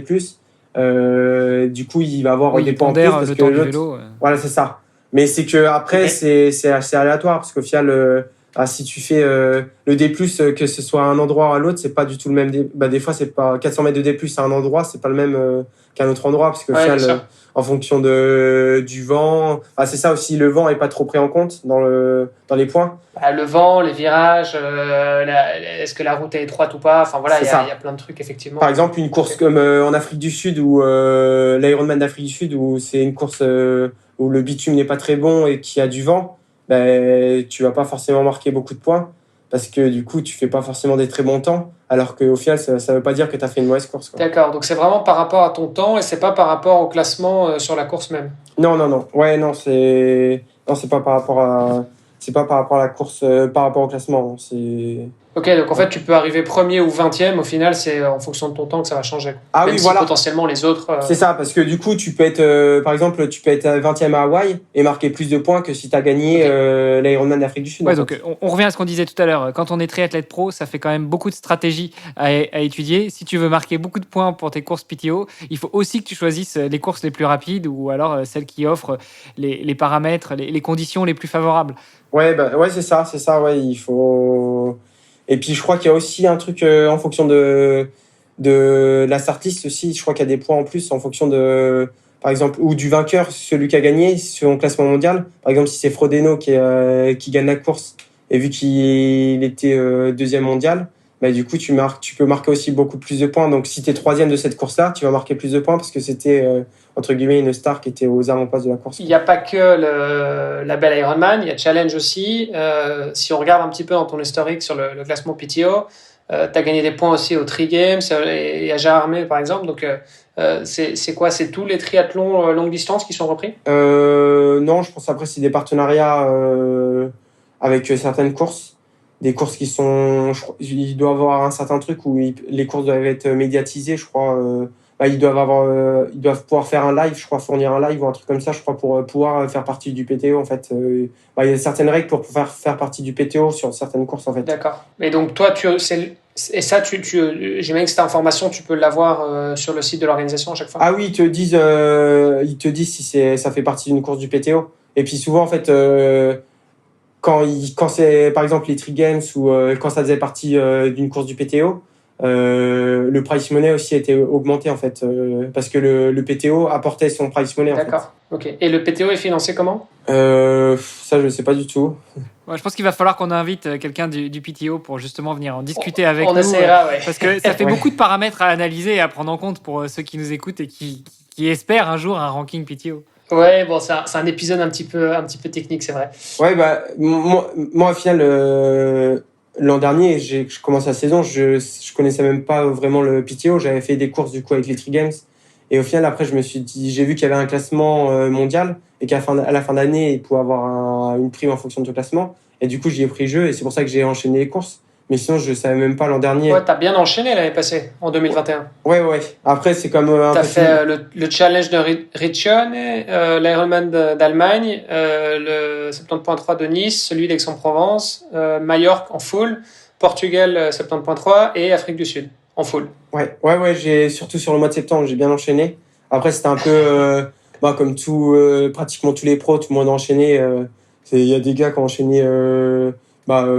du coup, il va avoir des points en plus. Parce le que temps du vélo. Voilà, c'est ça. Mais c'est que après, c'est assez aléatoire parce qu'au final, si tu fais le D+, que ce soit à un endroit ou à l'autre, c'est pas du tout le même. Des fois, c'est pas 400 mètres de D+, à un endroit, c'est pas le même qu'à un autre endroit parce qu'au final, en fonction du vent, c'est ça aussi, le vent est pas trop pris en compte dans les points. Le vent, les virages, est-ce que la route est étroite ou pas? Enfin voilà, il y a plein de trucs effectivement. Par exemple, une course comme en Afrique du Sud ou l'Ironman d'Afrique du Sud où c'est une course où le bitume n'est pas très bon et qu'il y a du vent, tu vas pas forcément marquer beaucoup de points parce que du coup, tu fais pas forcément des très bons temps, alors qu'au final, ça veut pas dire que tu as fait une mauvaise course, quoi. D'accord, donc c'est vraiment par rapport à ton temps et c'est pas par rapport au classement sur la course même. Non. Ouais, non, c'est pas par rapport à la course, par rapport au classement. C'est... Ok, donc en fait, tu peux arriver premier ou 20e, au final, c'est en fonction de ton temps que ça va changer. Ah même oui, si voilà. potentiellement les autres... C'est ça, parce que du coup, tu peux être, par exemple, tu peux être 20e à Hawaï et marquer plus de points que si tu as gagné l'Ironman d'Afrique du Sud. Ouais, donc on revient à ce qu'on disait tout à l'heure. Quand on est triathlète pro, ça fait quand même beaucoup de stratégies à étudier. Si tu veux marquer beaucoup de points pour tes courses PTO, il faut aussi que tu choisisses les courses les plus rapides ou alors celles qui offrent les paramètres, les conditions les plus favorables. Ouais, c'est ça, ouais, il faut... Et puis, je crois qu'il y a aussi un truc en fonction de la start list aussi. Je crois qu'il y a des points en plus en fonction de, par exemple, ou du vainqueur, celui qui a gagné, son classement mondial. Par exemple, si c'est Frodeno qui gagne la course, et vu qu'il était deuxième mondial, du coup, tu peux marquer aussi beaucoup plus de points. Donc, si tu es troisième de cette course-là, tu vas marquer plus de points parce que c'était, entre guillemets, une star qui était aux avant-postes de la course. Il n'y a pas que la belle Ironman, il y a Challenge aussi. Si on regarde un petit peu dans ton historique sur le classement PTO, tu as gagné des points aussi au Tri Games et à Jarramé, par exemple. Donc, c'est quoi? C'est tous les triathlons longue distance qui sont repris? Non, je pense après, c'est des partenariats avec certaines courses. Des courses qui sont... il doit y avoir un certain truc où les courses doivent être médiatisées, je crois. Ils doivent pouvoir faire un live, je crois, fournir un live ou un truc comme ça, je crois, pour pouvoir faire partie du PTO, en fait. Il y a certaines règles pour pouvoir faire partie du PTO sur certaines courses, en fait. D'accord. Et donc, toi, j'imagine que cette information, tu peux l'avoir sur le site de l'organisation à chaque fois? Ah oui, ils te disent si ça fait partie d'une course du PTO. Et puis souvent, en fait, quand c'est, par exemple, les Tri Games ou quand ça faisait partie d'une course du PTO, le price money aussi a été augmenté, en fait, parce que le PTO apportait son price money, en fait. D'accord. Ok. Et le PTO est financé comment? Ça, je sais pas du tout. Ouais, je pense qu'il va falloir qu'on invite quelqu'un du PTO pour justement venir en discuter avec nous. On essaiera, ouais. Parce que ça fait beaucoup de paramètres à analyser et à prendre en compte pour ceux qui nous écoutent et qui espèrent un jour un ranking PTO. Ouais, bon, c'est un épisode un petit peu technique, c'est vrai. Ouais, moi au final, l'an dernier, je commençais la saison, je connaissais même pas vraiment le PTO. J'avais fait des courses du coup avec les Tri Games. Et au final, après, je me suis dit, j'ai vu qu'il y avait un classement mondial et qu'à la fin d'année, il pouvait avoir une prime en fonction de ce classement. Et du coup, j'y ai pris jeu et c'est pour ça que j'ai enchaîné les courses. Mais sinon, je savais même pas l'an dernier. Ouais, t'as bien enchaîné l'année passée, en 2021. Ouais. Après, c'est comme... t'as fait le challenge de Riccione, l'Ironman d'Allemagne, le 70.3 de Nice, celui d'Aix-en-Provence, Majorque en full, Portugal 70.3 et Afrique du Sud. en full. Ouais, j'ai surtout sur le mois de septembre, j'ai bien enchaîné. Après, c'était un peu comme pratiquement tous les pros, tout le monde a enchaîné. Il y a des gars qui ont enchaîné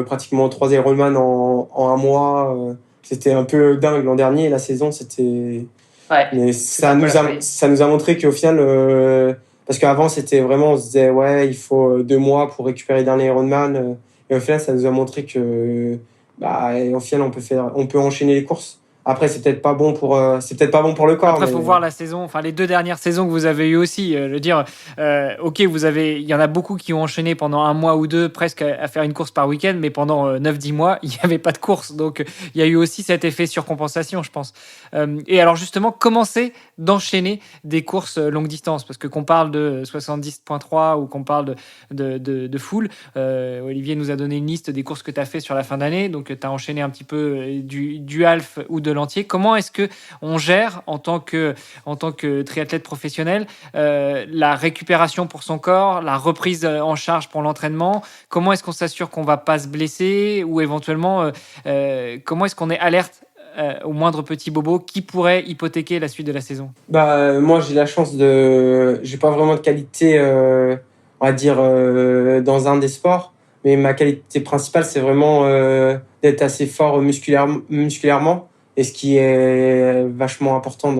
pratiquement 3 Ironman en un mois. C'était un peu dingue l'an dernier, la saison, c'était. Ouais. Mais ça nous a montré qu'au final, parce qu'avant c'était vraiment, on se disait ouais, il faut 2 mois pour récupérer le dernier Ironman. Et au final, ça nous a montré que au final on peut enchaîner les courses. Après, c'est peut-être pas bon pour le corps. Après, faut voir la saison, enfin les 2 dernières saisons que vous avez eues aussi. Je veux dire, ok, il y en a beaucoup qui ont enchaîné pendant 1 mois ou 2 presque à faire une course par week-end, mais pendant 9-10 mois, il n'y avait pas de course. Donc, il y a eu aussi cet effet surcompensation, je pense. Et alors justement, commencer d'enchaîner des courses longue distance, parce que qu'on parle de 70.3 ou qu'on parle de full, Olivier nous a donné une liste des courses que tu as fait sur la fin d'année. Donc, tu as enchaîné un petit peu du half ou de l'entier. Comment est-ce que on gère en tant que triathlète professionnel la récupération pour son corps, la reprise en charge pour l'entraînement? Comment est-ce qu'on s'assure qu'on va pas se blesser, ou éventuellement comment est-ce qu'on est alerte au moindre petit bobo qui pourrait hypothéquer la suite de la saison? Moi, j'ai la chance j'ai pas vraiment de qualité, on va dire, dans un des sports, mais ma qualité principale, c'est vraiment d'être assez fort musculairement. Et ce qui est vachement important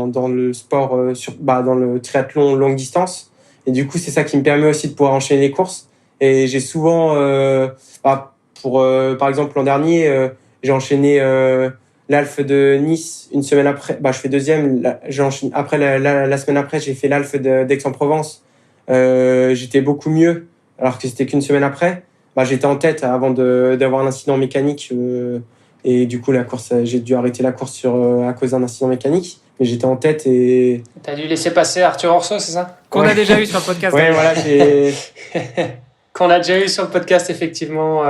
dans le sport, dans le triathlon longue distance. Et du coup, c'est ça qui me permet aussi de pouvoir enchaîner les courses. Et j'ai souvent, par exemple, l'an dernier, j'ai enchaîné l'Alpha de Nice une semaine après. Je fais deuxième. Après la semaine après, j'ai fait l'Alpha d'Aix-en-Provence. J'étais beaucoup mieux, alors que c'était qu'une semaine après. J'étais en tête avant d'avoir un incident mécanique. Et du coup, j'ai dû arrêter la course à cause d'un incident mécanique. Mais j'étais en tête et... T'as dû laisser passer Arthur Orso, c'est ça? Qu'on a déjà eu sur le podcast. Ouais, voilà, qu'on a déjà eu sur le podcast, effectivement.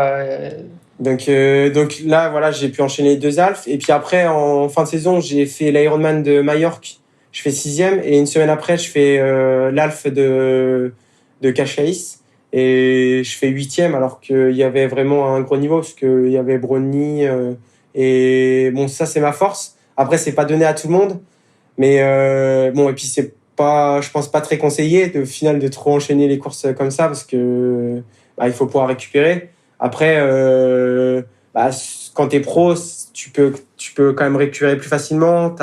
Donc là, voilà, j'ai pu enchaîner les 2 alphes. Et puis après, en fin de saison, j'ai fait l'Ironman de Majorque. Je fais 6e. Et une semaine après, je fais l'Alph de Cascais. Et je fais 8e, alors qu'il y avait vraiment un gros niveau, parce qu'il y avait Brony. Et bon, ça, c'est ma force. Après, c'est pas donné à tout le monde. Mais et puis c'est pas, je pense, pas très conseillé au final de trop enchaîner les courses comme ça, parce que il faut pouvoir récupérer. Après, quand t'es pro, tu peux quand même récupérer plus facilement.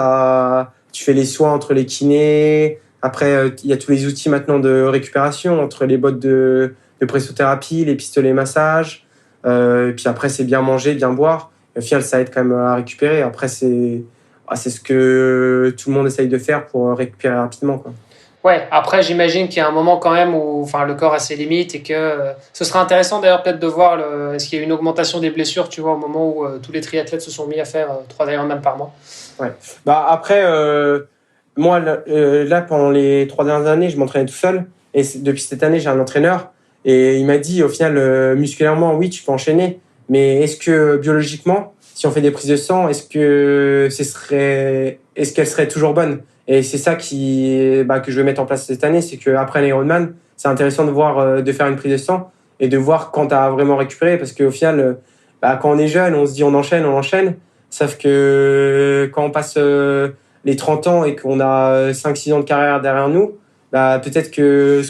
Tu fais les soins entre les kinés. Après, il y a tous les outils maintenant de récupération, entre les bottes de pressothérapie, les pistolets massage. Et puis après, c'est bien manger, bien boire. Au final, ça aide quand même à récupérer. Après, c'est ce que tout le monde essaye de faire pour récupérer rapidement, quoi. Ouais, après, j'imagine qu'il y a un moment quand même où le corps a ses limites, et que ce serait intéressant d'ailleurs peut-être de voir est-ce qu'il y a une augmentation des blessures, tu vois, au moment où tous les triathlètes se sont mis à faire 3 Ironman par mois. Ouais. Après, moi, là, pendant les 3 dernières années, je m'entraînais tout seul. Et depuis cette année, j'ai un entraîneur. Et il m'a dit, au final, musculairement, oui, tu peux enchaîner. Mais est-ce que biologiquement, si on fait des prises de sang, est-ce qu'elles seraient toujours bonnes? Et c'est ça que je vais mettre en place cette année, c'est qu'après l'Ironman, c'est intéressant de voir, de faire une prise de sang et de voir quand tu as vraiment récupéré. Parce qu'au final, quand on est jeune, on se dit on enchaîne. Sauf que quand on passe les 30 ans et qu'on a 5-6 ans de carrière derrière nous, peut-être que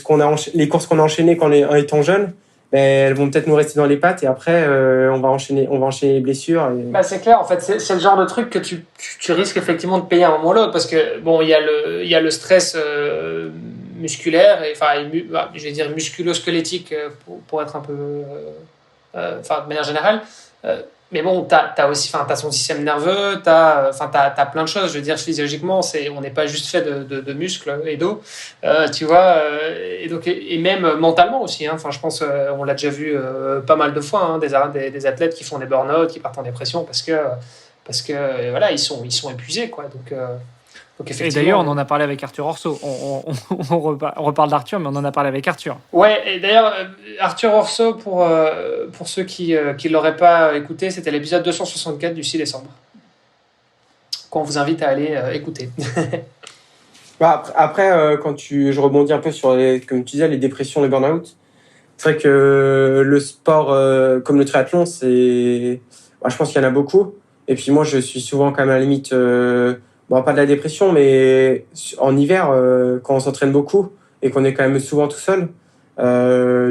les courses qu'on a enchaînées en étant jeune, elles vont peut-être nous rester dans les pattes, et après on va enchaîner les blessures. C'est clair, en fait, c'est le genre de truc que tu risques effectivement de payer à un moment ou l'autre, parce que bon, il y a le stress musculaire, je vais dire musculo-squelettique pour être un peu de manière générale. Mais bon, t'as aussi, t'as son système nerveux, t'as plein de choses. Je veux dire, physiologiquement, on n'est pas juste fait de muscles et d'eau, tu vois. Et même mentalement aussi. Je pense, on l'a déjà vu pas mal de fois, des athlètes qui font des burn-out, qui partent en dépression parce que voilà, ils sont épuisés, quoi. Donc et d'ailleurs, on en a parlé avec Arthur Orso. On reparle d'Arthur, mais on en a parlé avec Arthur. Ouais, et d'ailleurs, Arthur Orso, pour ceux qui ne l'auraient pas écouté, c'était l'épisode 264 du 6 décembre, qu'on vous invite à aller écouter. Après, je rebondis un peu sur, comme tu disais, les dépressions, les burn-out. C'est vrai que le sport, comme le triathlon, je pense qu'il y en a beaucoup. Et puis moi, je suis souvent quand même à la limite, bon, pas de la dépression, mais en hiver, quand on s'entraîne beaucoup et qu'on est quand même souvent tout seul,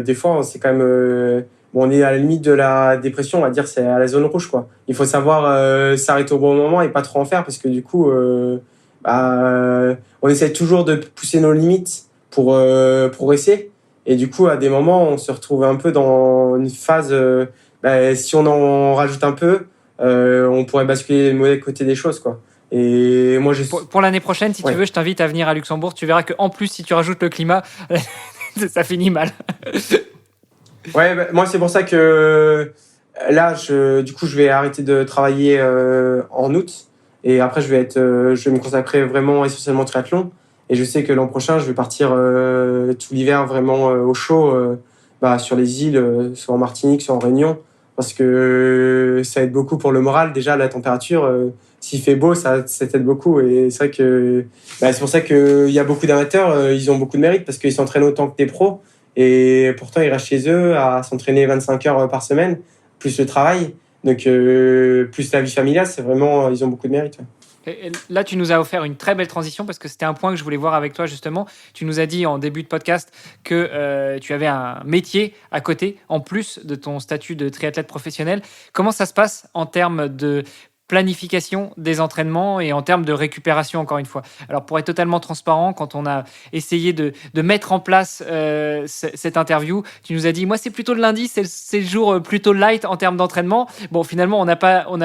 des fois, c'est quand même, bon, on est à la limite de la dépression, on va dire, c'est à la zone rouge, quoi. Il faut savoir s'arrêter au bon moment et pas trop en faire parce que du coup, on essaie toujours de pousser nos limites pour progresser. Et du coup, à des moments, on se retrouve un peu dans une phase, si on en rajoute un peu, on pourrait basculer du mauvais côté des choses, quoi. Et moi, Pour l'année prochaine, si tu veux, je t'invite à venir à Luxembourg. Tu verras qu'en plus, si tu rajoutes le climat, ça finit mal. Ouais, moi, c'est pour ça que là, du coup, je vais arrêter de travailler en août. Et après, je vais me consacrer vraiment essentiellement au triathlon. Et je sais que l'an prochain, je vais partir tout l'hiver vraiment au chaud, sur les îles, soit en Martinique, soit en Réunion. Parce que ça aide beaucoup pour le moral. Déjà, la température, s'il fait beau, ça t'aide beaucoup. Et c'est vrai que c'est pour ça qu'il y a beaucoup d'amateurs, ils ont beaucoup de mérite parce qu'ils s'entraînent autant que des pros. Et pourtant, ils restent chez eux à s'entraîner 25 heures par semaine, plus le travail. Donc, plus la vie familiale, c'est vraiment, ils ont beaucoup de mérite. Et là, tu nous as offert une très belle transition parce que c'était un point que je voulais voir avec toi justement. Tu nous as dit en début de podcast que tu avais un métier à côté, en plus de ton statut de triathlète professionnel. Comment ça se passe en termes de planification des entraînements et en termes de récupération, encore une fois? Alors, pour être totalement transparent, quand on a essayé de mettre en place cette interview, tu nous as dit, moi, c'est plutôt le lundi, c'est le jour plutôt light en termes d'entraînement. Bon, finalement, on n'a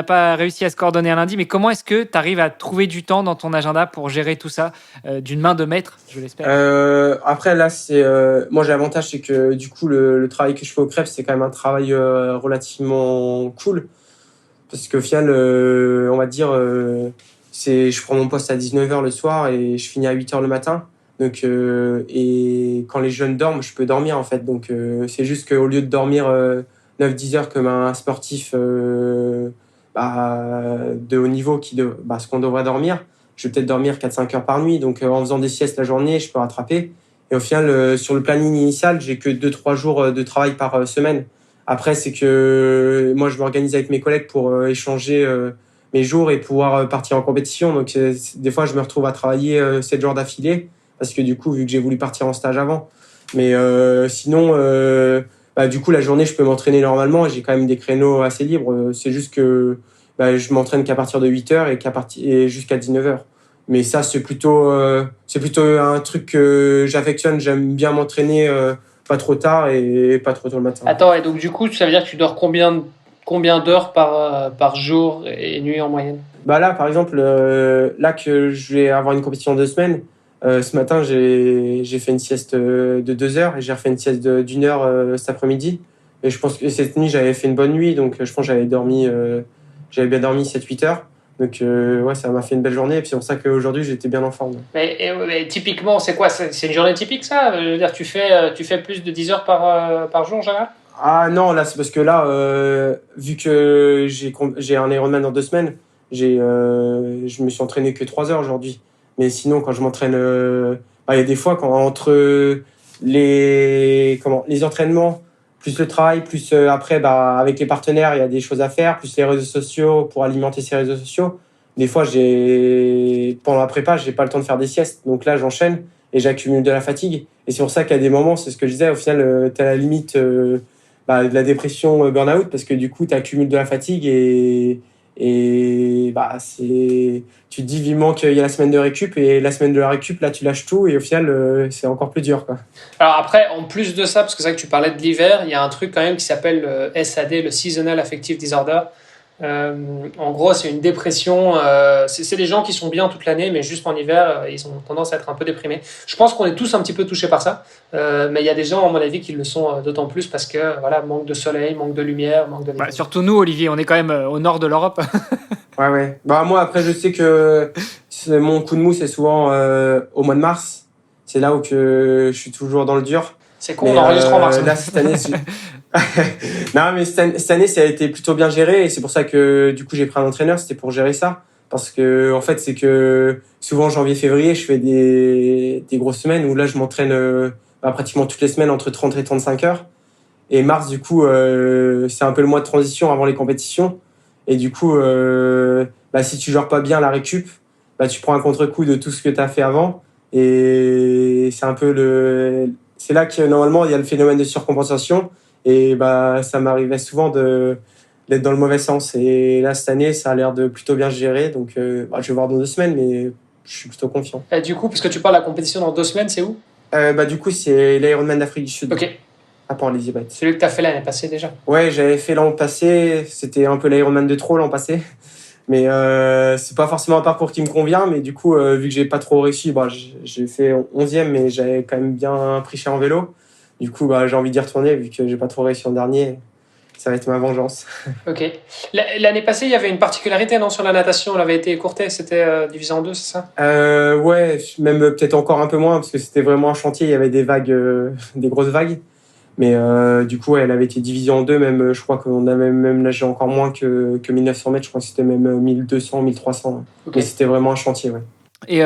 pas réussi à se coordonner un lundi, mais comment est-ce que tu arrives à trouver du temps dans ton agenda pour gérer tout ça d'une main de maître, je l'espère? Après, là, moi, j'ai l'avantage, c'est que du coup, le travail que je fais au Crêpes, c'est quand même un travail relativement cool. Parce qu'au final, on va dire, je prends mon poste à 19h le soir et je finis à 8h le matin. Donc, et quand les jeunes dorment, je peux dormir en fait. Donc, c'est juste qu'au lieu de dormir 9-10 heures comme un sportif de haut niveau, ce qu'on devrait dormir, je vais peut-être dormir 4-5 heures par nuit. Donc, en faisant des siestes la journée, je peux rattraper. Et au final, sur le planning initial, j'ai que 2-3 jours de travail par semaine. Après, c'est que moi, je m'organise avec mes collègues pour échanger mes jours et pouvoir partir en compétition. Donc, des fois, je me retrouve à travailler 7 jours d'affilée parce que du coup, vu que j'ai voulu partir en stage avant. Mais sinon, du coup, la journée, je peux m'entraîner normalement et j'ai quand même des créneaux assez libres. C'est juste que je m'entraîne qu'à partir de 8h et jusqu'à 19h. Mais ça, c'est plutôt un truc que j'affectionne. J'aime bien m'entraîner pas trop tard et pas trop tôt le matin. Attends, et donc du coup, ça veut dire que tu dors combien d'heures par jour et nuit en moyenne? Là, par exemple, là que je vais avoir une compétition de 2 semaines, ce matin, j'ai fait une sieste de 2 heures et j'ai refait une sieste d'1 heure cet après-midi. Et je pense que cette nuit, j'avais fait une bonne nuit, donc je pense que j'avais bien dormi 7-8 heures. Donc, ça m'a fait une belle journée. Et puis, c'est pour ça qu'aujourd'hui, j'étais bien en forme. Mais typiquement, c'est quoi? C'est une journée typique, ça? Je veux dire, tu fais plus de 10 heures par jour, en général? Ah non, là, c'est parce que là, vu que j'ai un Ironman dans 2 semaines, je me suis entraîné que 3 heures aujourd'hui. Mais sinon, quand je m'entraîne, il y a des fois, entre les entraînements, plus le travail, plus après, avec les partenaires, il y a des choses à faire, plus les réseaux sociaux pour alimenter ces réseaux sociaux. Des fois, pendant la prépa, j'ai pas le temps de faire des siestes. Donc là, j'enchaîne et j'accumule de la fatigue. Et c'est pour ça qu'à des moments, c'est ce que je disais, au final, tu as la limite de la dépression burn-out parce que du coup, tu accumules de la fatigue et tu te dis vivement qu'il y a la semaine de récup et la semaine de la récup, là, tu lâches tout et au final, c'est encore plus dur, quoi. Alors après, en plus de ça, parce que c'est vrai que tu parlais de l'hiver, il y a un truc quand même qui s'appelle le SAD, le Seasonal Affective Disorder. En gros, c'est une dépression. C'est des gens qui sont bien toute l'année, mais juste en hiver, ils ont tendance à être un peu déprimés. Je pense qu'on est tous un petit peu touchés par ça, mais il y a des gens, à mon avis, qui le sont d'autant plus parce que manque de soleil, manque de lumière, manque de. Surtout nous, Olivier, on est quand même au nord de l'Europe. Ouais. Moi, après, je sais que mon coup de mou, c'est souvent au mois de mars. C'est là où je suis toujours dans le dur. C'est con, on enregistre en mars. Là, cette année, non, mais cette année, ça a été plutôt bien géré et c'est pour ça que du coup, j'ai pris un entraîneur. C'était pour gérer ça. Parce que, en fait, c'est que souvent, janvier-février, je fais des grosses semaines où là, je m'entraîne pratiquement toutes les semaines entre 30 et 35 heures. Et mars, du coup, c'est un peu le mois de transition avant les compétitions. Et du coup, si tu gères pas bien la récup, tu prends un contre-coup de tout ce que tu as fait avant. Et c'est un peu c'est là que normalement il y a le phénomène de surcompensation. Et ça m'arrivait souvent d'être dans le mauvais sens. Et là, cette année, ça a l'air de plutôt bien se gérer. Donc, je vais voir dans 2 semaines, mais je suis plutôt confiant. Et du coup, parce que tu parles de la compétition dans 2 semaines, c'est où? Du coup, c'est l'Ironman d'Afrique du Sud. Ok. À Port-Elizabeth. Celui que tu as fait l'année passée déjà. Ouais, j'avais fait l'an passé. C'était un peu l'Ironman de trop l'an passé. Mais c'est pas forcément un parcours qui me convient. Mais du coup, vu que j'ai pas trop réussi, j'ai fait 11e, mais j'avais quand même bien pris cher en vélo. Du coup, j'ai envie d'y retourner vu que j'ai pas trop réussi en dernier. Ça va être ma vengeance. Ok. L'année passée, il y avait une particularité, non, sur la natation. Elle avait été écourtée. C'était divisé en deux, c'est ça? Ouais, même peut-être encore un peu moins parce que c'était vraiment un chantier. Il y avait des vagues, des grosses vagues. Mais du coup, elle avait été divisée en deux. Même, je crois qu'on avait même nagé encore moins que 1900 mètres. Je crois que c'était même 1200, 1300. Okay. Mais c'était vraiment un chantier, ouais. Et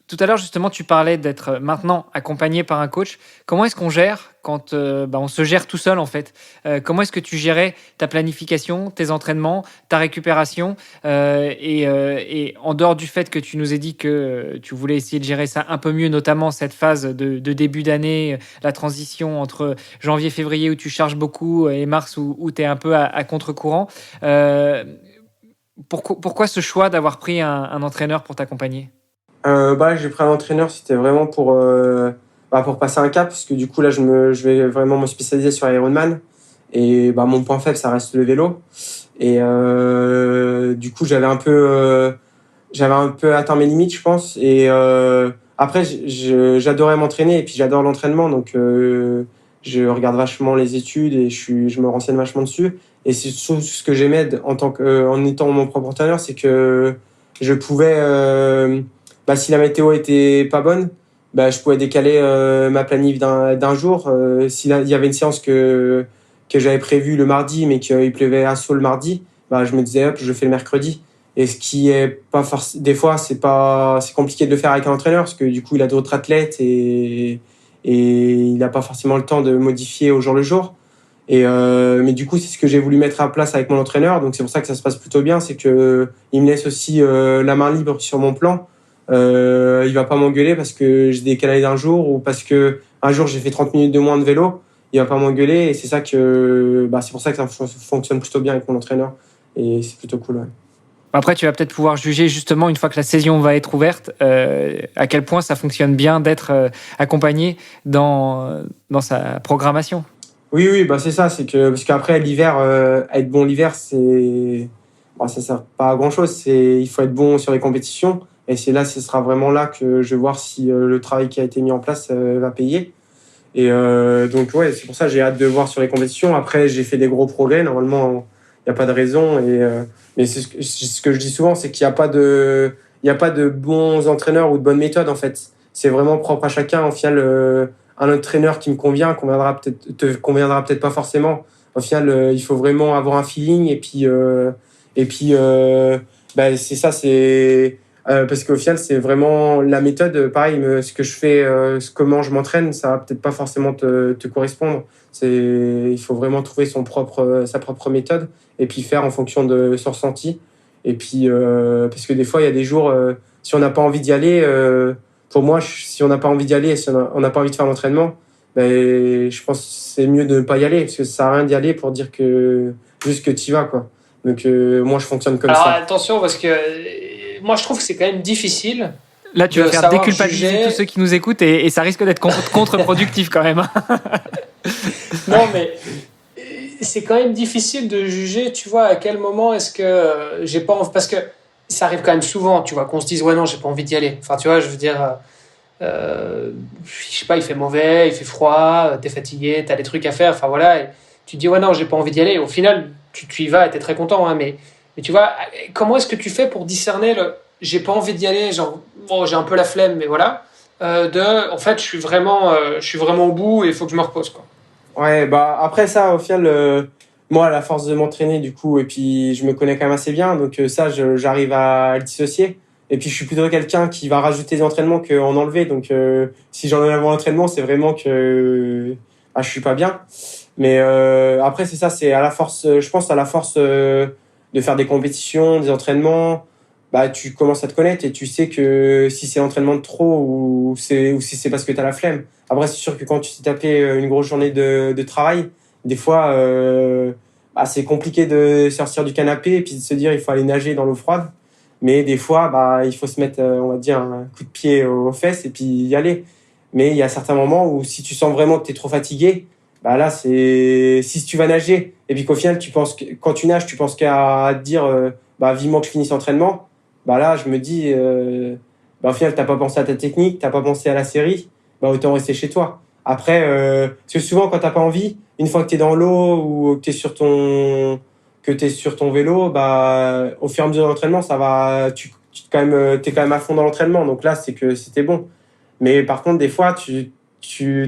tout à l'heure, justement, tu parlais d'être maintenant accompagné par un coach. Comment est-ce qu'on gère quand on se gère tout seul, en fait? Comment est-ce que tu gérais ta planification, tes entraînements, ta récupération et en dehors du fait que tu nous aies dit que tu voulais essayer de gérer ça un peu mieux, notamment cette phase de début d'année, la transition entre janvier-février où tu charges beaucoup et mars où tu es un peu à contre-courant. Pourquoi ce choix d'avoir pris un entraîneur pour t'accompagner? J'ai pris un entraîneur, c'était vraiment pour passer un cap, parce que du coup, là, je vais vraiment me spécialiser sur Ironman. Et mon point faible, ça reste le vélo. Et du coup, j'avais un peu atteint mes limites, je pense. Et après, j'adorais m'entraîner, et puis j'adore l'entraînement. Donc, je regarde vachement les études et je me renseigne vachement dessus. Et c'est surtout ce que j'aimais en étant mon propre entraîneur, c'est que je pouvais, si la météo était pas bonne, je pouvais décaler ma planif d'un jour. S'il y avait une séance que j'avais prévue le mardi, mais qu'il pleuvait à Sceaux le mardi, je me disais hop, je fais le mercredi. Et ce qui est pas forcément, des fois, c'est compliqué de le faire avec un entraîneur parce que du coup, il a d'autres athlètes et il n'a pas forcément le temps de modifier au jour le jour. Mais du coup, c'est ce que j'ai voulu mettre à place avec mon entraîneur. Donc, c'est pour ça que ça se passe plutôt bien. C'est que il me laisse aussi la main libre sur mon plan. Il va pas m'engueuler parce que j'ai décalé d'un jour ou parce que un jour j'ai fait 30 minutes de moins de vélo. Il va pas m'engueuler et c'est ça que, c'est pour ça que ça fonctionne plutôt bien avec mon entraîneur et c'est plutôt cool. Ouais. Après, tu vas peut-être pouvoir juger justement une fois que la saison va être ouverte, à quel point ça fonctionne bien d'être accompagné dans sa programmation. Oui, c'est ça. C'est que parce qu'après l'hiver, être bon l'hiver, ça sert pas à grand chose. Il faut être bon sur les compétitions. Et ce sera vraiment là que je vais voir si le travail qui a été mis en place va payer. Et donc, ouais, c'est pour ça que j'ai hâte de voir sur les compétitions. Après, j'ai fait des gros progrès. Normalement, il n'y a pas de raison. Mais c'est ce que je dis souvent, c'est qu'il n'y a pas de bons entraîneurs ou de bonnes méthodes, en fait. C'est vraiment propre à chacun. Au final, un entraîneur qui me te conviendra peut-être pas forcément. Au final, il faut vraiment avoir un feeling. Et puis c'est ça, parce qu'au final, c'est vraiment la méthode. Pareil, ce que je fais, comment je m'entraîne, ça va peut-être pas forcément te correspondre. Il faut vraiment trouver sa propre méthode et puis faire en fonction de son ressenti. Et puis, parce que des fois, il y a des jours, si on n'a pas envie d'y aller, pour moi, si on n'a pas envie d'y aller et si on n'a pas envie de faire l'entraînement, je pense que c'est mieux de ne pas y aller parce que ça sert à rien d'y aller pour dire juste que tu y vas, quoi. Donc, moi, je fonctionne comme ça. Alors, attention, parce que moi, je trouve que c'est quand même difficile. Là, tu vas faire déculpabiliser tous ceux qui nous écoutent et ça risque d'être contre-productif quand même. Non, mais c'est quand même difficile de juger, tu vois, à quel moment est-ce que j'ai pas envie. Parce que ça arrive quand même souvent, tu vois, qu'on se dise, ouais, non, j'ai pas envie d'y aller. Enfin, tu vois, je veux dire, je sais pas, il fait mauvais, il fait froid, t'es fatigué, t'as des trucs à faire, enfin voilà. Et tu te dis, ouais, non, j'ai pas envie d'y aller. Au final, tu y vas et t'es très content, hein, mais tu vois, comment est-ce que tu fais pour discerner j'ai pas envie d'y aller, genre, bon, j'ai un peu la flemme, mais voilà, en fait, je suis vraiment au bout et il faut que je me repose, quoi. Ouais, après ça, au final, moi, à la force de m'entraîner, du coup, et puis je me connais quand même assez bien, donc ça, j'arrive à le dissocier. Et puis, je suis plutôt quelqu'un qui va rajouter des entraînements qu'en enlever. Donc, si j'en enlève un entraînement, c'est vraiment que je suis pas bien. Mais après, c'est ça, c'est à la force, je pense, à la force de faire des compétitions, des entraînements, bah tu commences à te connaître et tu sais que si c'est l'entraînement de trop ou si c'est parce que tu as la flemme. Après, c'est sûr que quand tu t'es tapé une grosse journée de travail, des fois, bah, c'est compliqué de sortir du canapé et puis de se dire il faut aller nager dans l'eau froide. Mais des fois, bah, il faut se mettre, on va dire, un coup de pied aux fesses et puis y aller. Mais il y a certains moments où si tu sens vraiment que tu es trop fatigué, bah là, si tu vas nager et puis qu'au final, quand tu nages, tu penses qu'à te dire bah, vivement que je finisse l'entraînement, bah là, je me dis, bah, au final, t'as pas pensé à ta technique, t'as pas pensé à la série, bah autant rester chez toi. Après, parce que souvent, quand t'as pas envie, une fois que t'es dans l'eau ou que t'es sur ton vélo, bah au fur et à mesure de l'entraînement, ça va, t'es quand même à fond dans l'entraînement. Donc là, c'est que c'était bon. Mais par contre, des fois, tu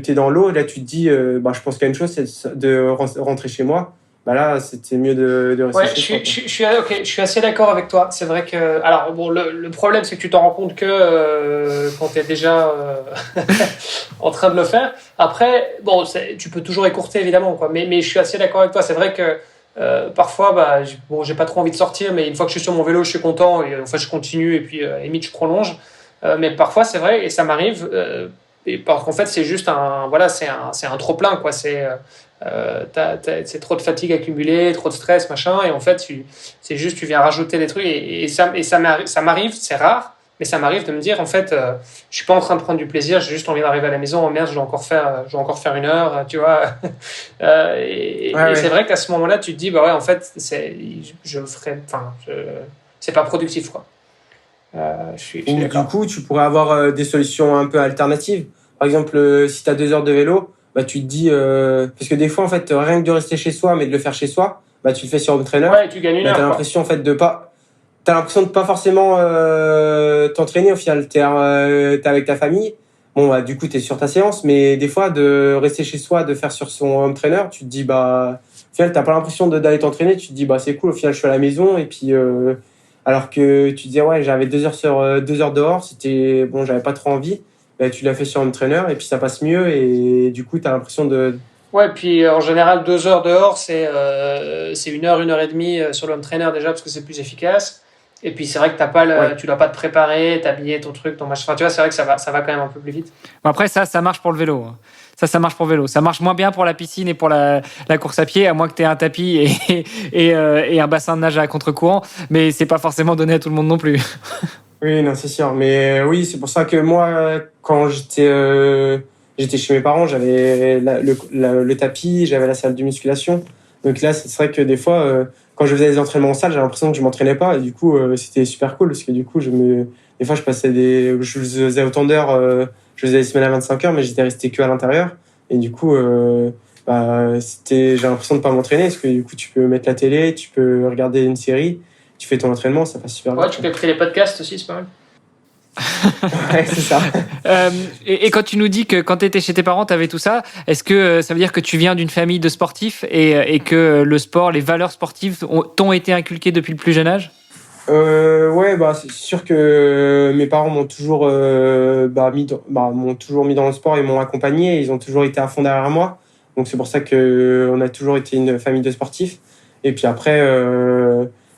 t'es dans l'eau, et là, tu te dis, bah je pense qu'il y a une chose, c'est de rentrer chez moi. Bah là, c'était mieux de rester Ouais, chez toi. je suis assez d'accord avec toi. C'est vrai que, alors bon, le problème c'est que tu t'en rends compte que quand tu es déjà en train de le faire. Après, bon, tu peux toujours écourter évidemment, quoi. Mais je suis assez d'accord avec toi. C'est vrai que parfois, bah, j'ai pas trop envie de sortir, mais une fois que je suis sur mon vélo, je suis content et en fait je continue et puis limite je prolonge. Mais parfois c'est vrai et ça m'arrive. Et parce qu'en fait c'est juste c'est un trop plein, quoi. C'est trop de fatigue accumulée, trop de stress, machin, et en fait, c'est juste, tu viens rajouter des trucs, et ça m'arrive, c'est rare, mais ça m'arrive de me dire, en fait, je suis pas en train de prendre du plaisir, j'ai juste envie d'arriver à la maison, oh merde, je dois encore faire 1 heure, tu vois. Et c'est vrai qu'à ce moment-là, tu te dis, bah ouais, en fait, c'est pas productif, quoi. Je suis Ou d'accord. du coup, tu pourrais avoir des solutions un peu alternatives. Par exemple, si tu as 2 heures de vélo, bah, tu te dis... parce que des fois, en fait, rien que de rester chez soi, mais de le faire chez soi, bah, tu le fais sur home trainer. Ouais, tu gagnes 1 Bah, heure, t'as quoi. l'impression, en fait, t'as l'impression de pas forcément t'entraîner. Au final, t'es avec ta famille. Bon, bah, du coup, t'es sur ta séance. Mais des fois, de rester chez soi, de faire sur son home trainer, tu te dis, bah... Au final, t'as pas l'impression d'aller t'entraîner. Tu te dis, bah, c'est cool. Au final, je suis à la maison. Et puis... alors que tu disais, ouais, j'avais 2 heures dehors, c'était bon, j'avais pas trop envie. Ben, tu l'as fait sur home trainer et puis ça passe mieux et du coup, tu as l'impression de. Ouais, puis en général, 2 heures dehors, c'est 1 heure et demie sur le home trainer déjà parce que c'est plus efficace. Et puis c'est vrai que Ouais. tu dois pas te préparer, t'habiller ton truc, ton machin. Enfin, tu vois, c'est vrai que ça va quand même un peu plus vite. Bon, après, ça marche pour le vélo. Ça marche pour le vélo. Ça marche moins bien pour la piscine et pour la course à pied, à moins que tu aies un tapis et un bassin de nage à contre-courant. Mais c'est pas forcément donné à tout le monde non plus. Oui, non, c'est sûr. Mais oui, c'est pour ça que moi, quand j'étais chez mes parents, j'avais le tapis, j'avais la salle de musculation. Donc là, c'est vrai que des fois, quand je faisais des entraînements en salle, j'avais l'impression que je m'entraînais pas. Et du coup, c'était super cool parce que du coup, des fois, je faisais autant d'heures, je faisais des semaines à 25 heures, mais j'étais resté que à l'intérieur. Et du coup, bah, j'ai l'impression de pas m'entraîner parce que du coup, tu peux mettre la télé, tu peux regarder une série, tu fais ton entraînement, ça passe super Ouais, bien. tu peux écouter les podcasts aussi, c'est pas mal. Ouais, c'est ça. Et quand tu nous dis que quand tu étais chez tes parents, tu avais tout ça, est-ce que ça veut dire que tu viens d'une famille de sportifs et que le sport, les valeurs sportives t'ont été inculquées depuis le plus jeune âge ? Ouais, bah, c'est sûr que mes parents m'ont toujours, m'ont toujours mis dans le sport et m'ont accompagné. Ils ont toujours été à fond derrière moi. Donc, c'est pour ça que on a toujours été une famille de sportifs. Et puis après,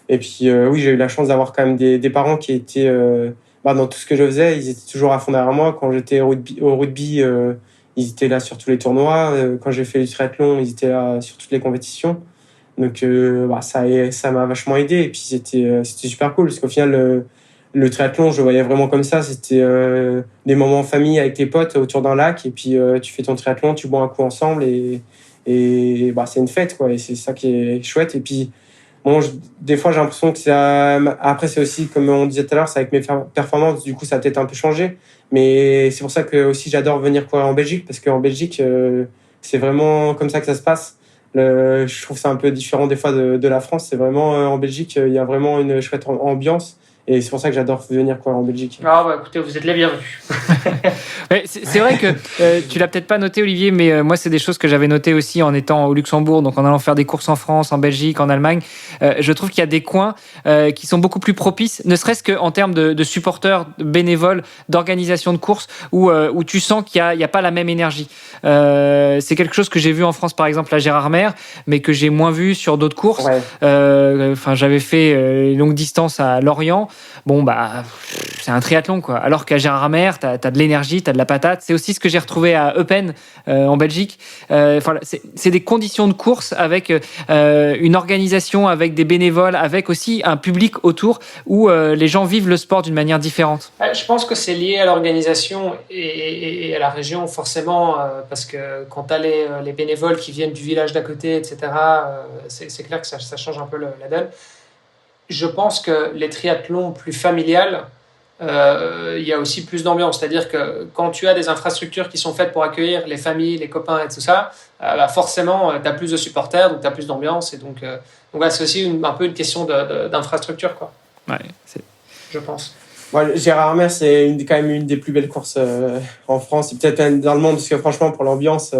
oui, j'ai eu la chance d'avoir quand même des parents qui étaient, dans tout ce que je faisais, ils étaient toujours à fond derrière moi. Quand j'étais au rugby, ils étaient là sur tous les tournois. Quand j'ai fait du triathlon, ils étaient là sur toutes les compétitions. Donc ça m'a vachement aidé et puis c'était super cool parce qu'au final le triathlon je le voyais vraiment comme ça, c'était des moments en famille avec tes potes autour d'un lac et puis tu fais ton triathlon, tu bois un coup ensemble et c'est une fête quoi et c'est ça qui est chouette et puis bon des fois j'ai l'impression que après c'est aussi comme on disait tout à l'heure, c'est avec mes performances du coup ça a peut-être un peu changé mais c'est pour ça que aussi j'adore venir courir en Belgique parce qu'en Belgique c'est vraiment comme ça que ça se passe. Je trouve que c'est un peu différent des fois de la France. C'est vraiment en Belgique, il y a vraiment une chouette ambiance Et c'est pour ça que j'adore venir courir en Belgique. Ah bah écoutez, vous êtes les bienvenus. Ouais, c'est vrai que tu l'as peut-être pas noté, Olivier, mais moi, c'est des choses que j'avais notées aussi en étant au Luxembourg, donc en allant faire des courses en France, en Belgique, en Allemagne. Je trouve qu'il y a des coins qui sont beaucoup plus propices, ne serait-ce qu'en termes de supporters, de bénévoles, d'organisation de courses, où tu sens qu'il y a pas la même énergie. C'est quelque chose que j'ai vu en France, par exemple, à Gérardmer, mais que j'ai moins vu sur d'autres courses. Ouais. J'avais fait longue distance à Lorient. Bon, bah, c'est un triathlon, quoi. Alors qu'à Gérardmer, t'as de l'énergie, t'as de la patate. C'est aussi ce que j'ai retrouvé à Eupen, en Belgique. C'est des conditions de course avec une organisation, avec des bénévoles, avec aussi un public autour où les gens vivent le sport d'une manière différente. Je pense que c'est lié à l'organisation et à la région, forcément, parce que quand tu as les bénévoles qui viennent du village d'à côté, etc., c'est clair que ça change un peu la donne. Je pense que les triathlons plus familiales, il y a aussi plus d'ambiance. C'est-à-dire que quand tu as des infrastructures qui sont faites pour accueillir les familles, les copains et tout ça, forcément, tu as plus de supporters, donc tu as plus d'ambiance. Et donc voilà, c'est aussi un peu une question d'infrastructure, quoi. Ouais, je pense. Ouais, Gérardmer, c'est quand même une des plus belles courses en France, et peut-être même dans le monde, parce que franchement, pour l'ambiance,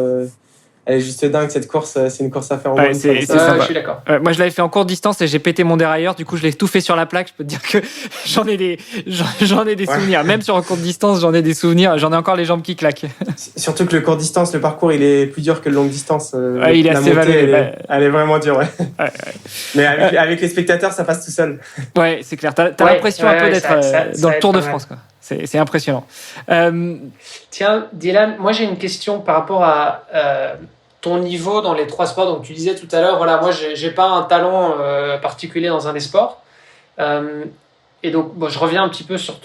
elle est juste dingue, cette course. C'est une course à faire au moins. C'est sympa. Je suis d'accord. Moi, je l'avais fait en courte distance et j'ai pété mon dérailleur. Du coup, je l'ai tout fait sur la plaque. Je peux te dire que j'en ai des souvenirs. Même sur en courte distance, j'en ai des souvenirs. J'en ai encore les jambes qui claquent. Surtout que le court distance, le parcours, il est plus dur que le longue distance. Il est assez vallonné. Elle est vraiment dure, ouais. Mais avec les spectateurs, ça passe tout seul. Ouais, c'est clair. T'as l'impression un peu d'être dans le Tour de France, quoi. C'est impressionnant. Tiens, Dylan, moi j'ai une question par rapport à ton niveau dans les 3 sports. Donc tu disais tout à l'heure, voilà, moi j'ai pas un talent particulier dans un des sports. Et donc je reviens un petit peu sur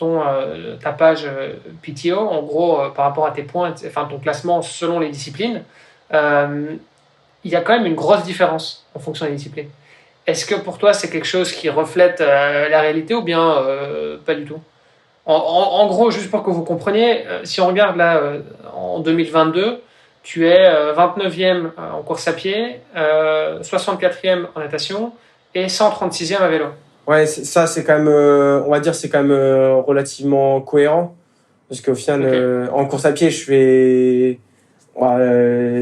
ta page PTO, en gros par rapport à tes points, enfin ton classement selon les disciplines. Il y a quand même une grosse différence en fonction des disciplines. Est-ce que pour toi c'est quelque chose qui reflète la réalité ou bien pas du tout? En gros, juste pour que vous compreniez, si on regarde là en 2022, tu es 29e en course à pied, 64e en natation et 136e à vélo. Ouais, ça c'est quand même, on va dire, c'est quand même relativement cohérent, parce qu'au final, en course à pied, je fais,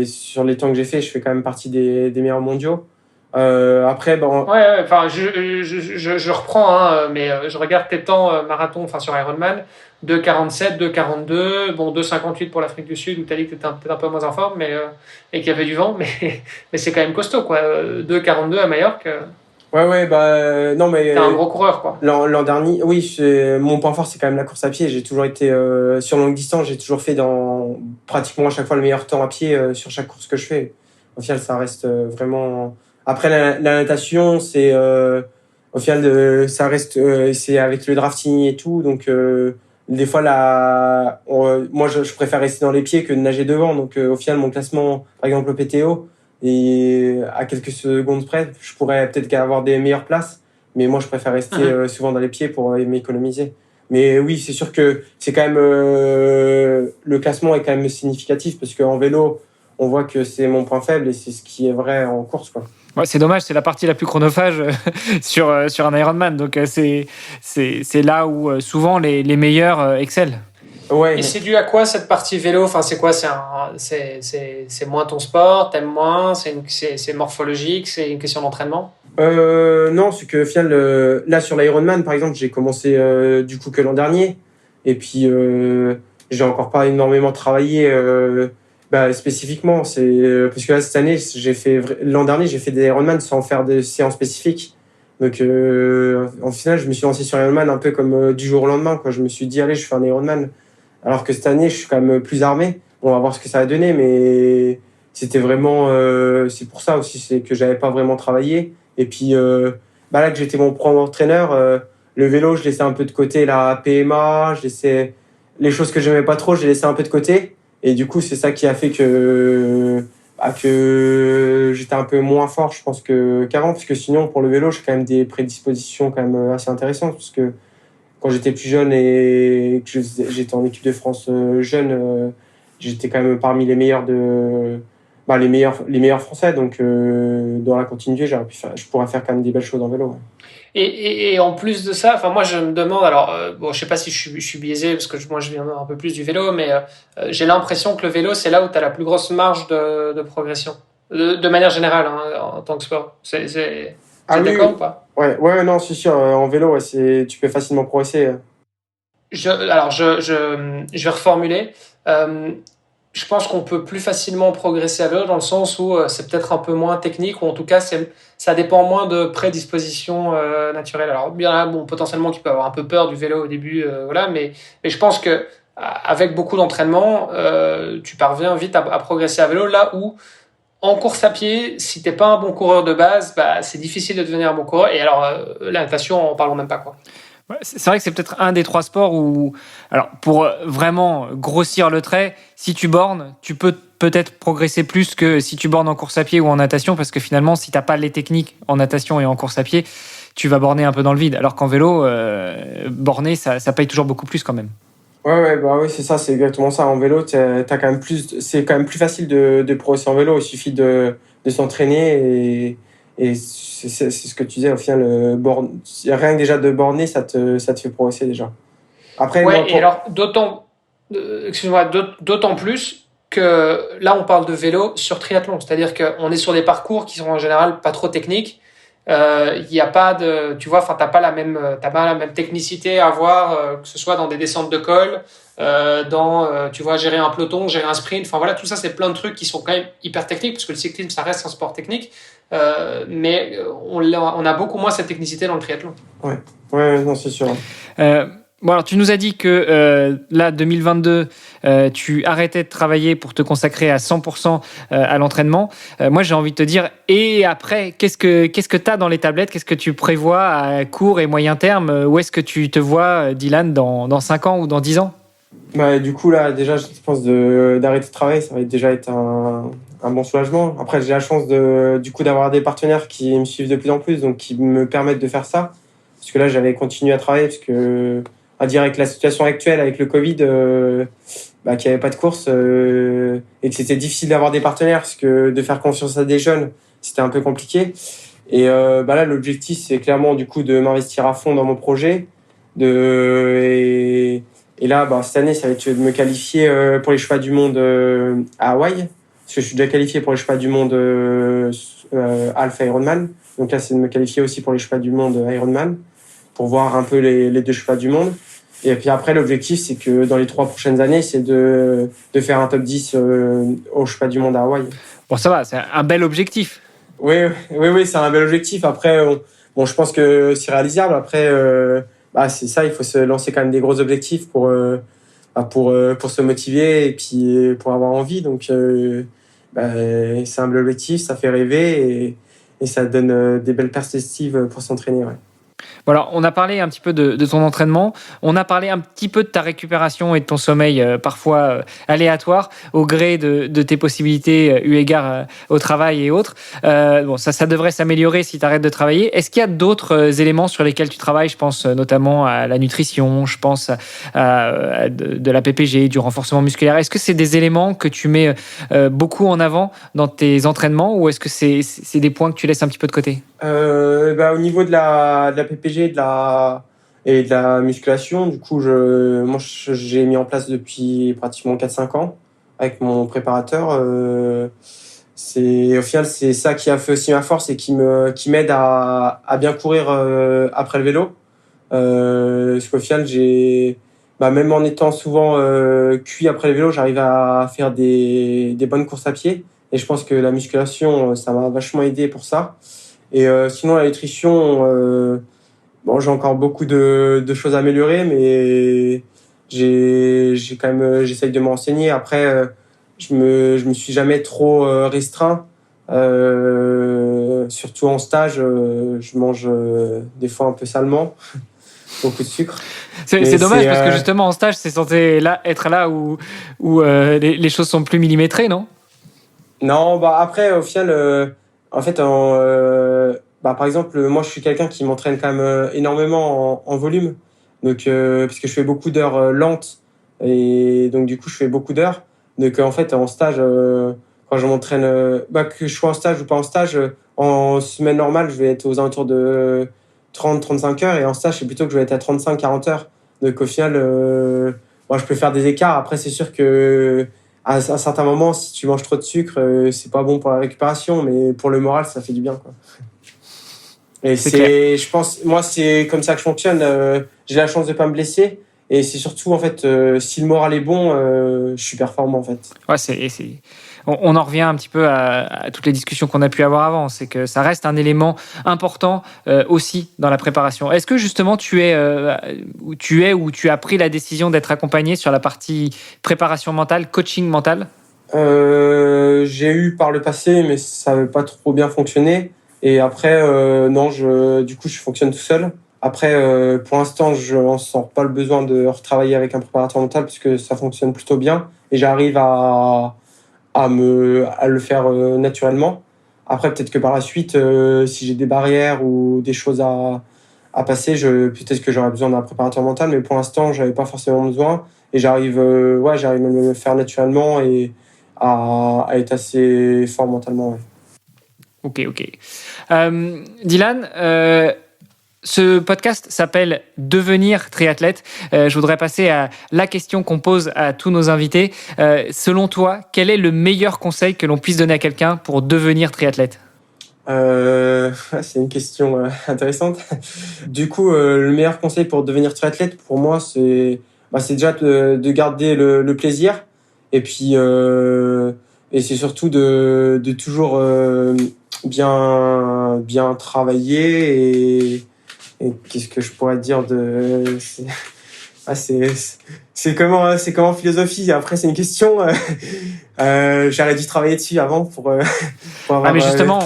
sur les temps que j'ai fait, je fais quand même partie des meilleurs mondiaux. Après, bon. Ouais, enfin, je reprends, mais je regarde tes temps marathon, enfin sur Ironman, 2,47, 2,42, bon 2,58 pour l'Afrique du Sud où tu as dit que tu étais peut-être un peu moins en forme, et qu'il y avait du vent, mais c'est quand même costaud, quoi. 2,42 à Majorque. Ouais, non, mais. T'es un gros coureur, quoi. L'an dernier, oui, mon point fort, c'est quand même la course à pied. J'ai toujours été, sur longue distance, j'ai toujours fait dans pratiquement à chaque fois le meilleur temps à pied sur chaque course que je fais. Au final, ça reste vraiment. Après, la natation, c'est, au final, ça reste, c'est avec le drafting et tout. Donc, des fois, moi, je préfère rester dans les pieds que de nager devant. Donc, au final, mon classement, par exemple, au PTO, et à quelques secondes près, je pourrais peut-être avoir des meilleures places. Mais moi, je préfère rester souvent dans les pieds pour m'économiser. Mais oui, c'est sûr que c'est quand même, le classement est quand même significatif, parce qu'en vélo, on voit que c'est mon point faible et c'est ce qui est vrai en course, quoi. Ouais, c'est dommage, c'est la partie la plus chronophage sur un Ironman. Donc c'est là où souvent les meilleurs excellent. Ouais. Et c'est dû à quoi cette partie vélo? Enfin, c'est quoi? C'est moins ton sport? T'aimes moins? C'est morphologique? C'est une question d'entraînement? Non, c'est que au final, là sur l'Ironman, par exemple, j'ai commencé du coup que l'an dernier. Et puis, j'ai encore pas énormément travaillé spécifiquement. Parce que là, cette année, l'an dernier, j'ai fait des Ironman sans faire des séances spécifiques. Donc, en final, je me suis lancé sur Ironman un peu comme du jour au lendemain, quoi. Je me suis dit, allez, je fais un Ironman. Alors que cette année, je suis quand même plus armé. On va voir ce que ça va donner, mais c'était vraiment... c'est pour ça aussi, c'est que j'avais pas vraiment travaillé. Et puis, là que j'étais mon propre entraîneur, le vélo, je laissais un peu de côté la PMA, je laissais les choses que j'aimais pas trop, je les laissais un peu de côté. Et du coup, c'est ça qui a fait que j'étais un peu moins fort, je pense, qu'avant. Parce que sinon, pour le vélo, j'ai quand même des prédispositions quand même assez intéressantes. Parce que quand j'étais plus jeune et que j'étais en équipe de France jeune, j'étais quand même parmi les meilleurs les meilleurs Français. Donc, dans la continuité, je pourrais faire quand même des belles choses en vélo. Ouais. Et en plus de ça, enfin moi je me demande, alors bon, je sais pas si je suis biaisé parce que moi je viens un peu plus du vélo, mais j'ai l'impression que le vélo c'est là où tu as la plus grosse marge de progression, de manière générale en tant que sport. Vous êtes d'accord ou pas? Ouais, non, c'est sûr. En vélo, tu peux facilement progresser. Alors je vais reformuler. Euh, je pense qu'on peut plus facilement progresser à vélo dans le sens où c'est peut-être un peu moins technique ou en tout cas ça dépend moins de prédisposition naturelle. Alors il y en a bon, potentiellement qui peuvent avoir un peu peur du vélo au début, voilà, mais je pense que avec beaucoup d'entraînement, tu parviens vite à progresser à vélo là où en course à pied, si t'es pas un bon coureur de base, bah, c'est difficile de devenir un bon coureur. Et alors, la natation, en parlons même pas, quoi. Ouais, c'est vrai que c'est peut-être un des 3 sports où, alors pour vraiment grossir le trait, si tu bornes, tu peux peut-être progresser plus que si tu bornes en course à pied ou en natation, parce que finalement, si t'as pas les techniques en natation et en course à pied, tu vas borner un peu dans le vide. Alors qu'en vélo, borner, ça paye toujours beaucoup plus quand même. Ouais, c'est ça, c'est exactement ça. En vélo, t'as quand même c'est quand même plus facile de progresser en vélo. Il suffit de s'entraîner et c'est ce que tu disais. Au final, rien que déjà de borner, ça te fait progresser déjà. Après, Ouais, moi, et alors, excuse-moi, d'autant plus que là, on parle de vélo sur triathlon. C'est-à-dire qu'on est sur des parcours qui sont en général pas trop techniques. Il y a pas de, tu vois, enfin, t'as pas la même technicité à avoir, que ce soit dans des descentes de col, tu vois, gérer un peloton, gérer un sprint. Enfin voilà, tout ça, c'est plein de trucs qui sont quand même hyper techniques parce que le cyclisme, ça reste un sport technique. Mais on a beaucoup moins cette technicité dans le triathlon. ouais, non, c'est sûr. Euh, Bon, alors tu nous as dit que là, 2022, tu arrêtais de travailler pour te consacrer à 100% à l'entraînement. Moi, j'ai envie de te dire, et après, qu'est-ce que tu as dans les tablettes? Qu'est-ce que tu prévois à court et moyen terme? Où est-ce que tu te vois, Dylan, dans 5 ans ou dans 10 ans? Bah, du coup, là, déjà, je pense d'arrêter de travailler, ça va déjà être un bon soulagement. Après, j'ai la chance du coup, d'avoir des partenaires qui me suivent de plus en plus, donc qui me permettent de faire ça. Parce que là, j'avais continué à travailler, parce que, à dire, avec la situation actuelle, avec le Covid, qu'il n'y avait pas de course, et que c'était difficile d'avoir des partenaires, parce que de faire confiance à des jeunes, c'était un peu compliqué. Et là, l'objectif, c'est clairement, du coup, de m'investir à fond dans mon projet, et là, cette année, ça va être de me qualifier pour les Championnats du monde à Hawaï, parce que je suis déjà qualifié pour les Championnats du monde Alpha Ironman. Donc là, c'est de me qualifier aussi pour les Championnats du monde Ironman, pour voir un peu les 2 Championnats du monde. Et puis après, l'objectif, c'est que dans les 3 prochaines années, c'est de faire un top 10 aux Championnats du monde à Hawaï. Bon, ça va, c'est un bel objectif. Oui, c'est un bel objectif. Après, je pense que c'est réalisable. Après, c'est ça, il faut se lancer quand même des gros objectifs pour se motiver et puis pour avoir envie. Donc, c'est un bel objectif, ça fait rêver et ça donne des belles perspectives pour s'entraîner. Ouais. Bon, alors, on a parlé un petit peu de ton entraînement, on a parlé un petit peu de ta récupération et de ton sommeil parfois aléatoire au gré de tes possibilités eu égard au travail et autres. Bon, ça devrait s'améliorer si tu arrêtes de travailler. Est-ce qu'il y a d'autres éléments sur lesquels tu travailles? Je pense notamment à la nutrition, je pense à de la PPG, du renforcement musculaire. Est-ce que c'est des éléments que tu mets beaucoup en avant dans tes entraînements ou est-ce que c'est des points que tu laisses un petit peu de côté? Au niveau de la PPG et de la musculation, du coup, j'ai mis en place depuis pratiquement 4-5 ans avec mon préparateur. Au final, c'est ça qui a fait aussi ma force et qui m'aide à bien courir après le vélo. Parce qu'au final, même en étant souvent cuit après le vélo, j'arrive à faire des bonnes courses à pied. Et je pense que la musculation, ça m'a vachement aidé pour ça. Et sinon, la nutrition, j'ai encore beaucoup de choses à améliorer, mais j'essaye de me renseigner. Après, je me suis jamais trop restreint. Surtout en stage, je mange des fois un peu salement, beaucoup de sucre. C'est dommage parce que justement en stage, c'est censé être là où les choses sont plus millimétrées, non? Non, après, au final, en fait, par exemple, moi, je suis quelqu'un qui m'entraîne quand même énormément en volume. Donc, parce que je fais beaucoup d'heures lentes. Et donc, du coup, je fais beaucoup d'heures. Donc, en fait, en stage, quand je m'entraîne, que je sois en stage ou pas en stage, en semaine normale, je vais être aux alentours de 30-35 heures et en stage, c'est plutôt que je vais être à 35-40 heures. Donc au final, je peux faire des écarts. Après, c'est sûr que à un certain moment, si tu manges trop de sucre, c'est pas bon pour la récupération, mais pour le moral, ça fait du bien, quoi. Et je pense, moi, c'est comme ça que je fonctionne. J'ai la chance de pas me blesser. Et c'est surtout, en fait, si le moral est bon, je suis performant, en fait. Ouais, on en revient un petit peu à toutes les discussions qu'on a pu avoir avant. C'est que ça reste un élément important aussi dans la préparation. Est-ce que justement tu ou tu as pris la décision d'être accompagné sur la partie préparation mentale, coaching mental? J'ai eu par le passé, mais ça n'avait pas trop bien fonctionné. Et après, non, du coup, je fonctionne tout seul. Après, pour l'instant, je n'en sens pas le besoin de retravailler avec un préparateur mental puisque ça fonctionne plutôt bien et j'arrive à le faire naturellement. Après, peut-être que par la suite, si j'ai des barrières ou des choses à passer, peut-être que j'aurais besoin d'un préparateur mental, mais pour l'instant, j'avais pas forcément besoin et j'arrive à me faire naturellement et à être assez fort mentalement. Ouais. Ok. Dylan, ce podcast s'appelle « Devenir triathlète ». Je voudrais passer à la question qu'on pose à tous nos invités. Selon toi, quel est le meilleur conseil que l'on puisse donner à quelqu'un pour devenir triathlète ? C'est une question intéressante. Du coup, le meilleur conseil pour devenir triathlète, pour moi, c'est déjà de garder le plaisir. Et puis, et c'est surtout de toujours bien travailler. Et qu'est-ce que je pourrais dire c'est comment philosophie. Après, c'est une question. J'aurais dû travailler dessus avant pour avoir. Mais justement,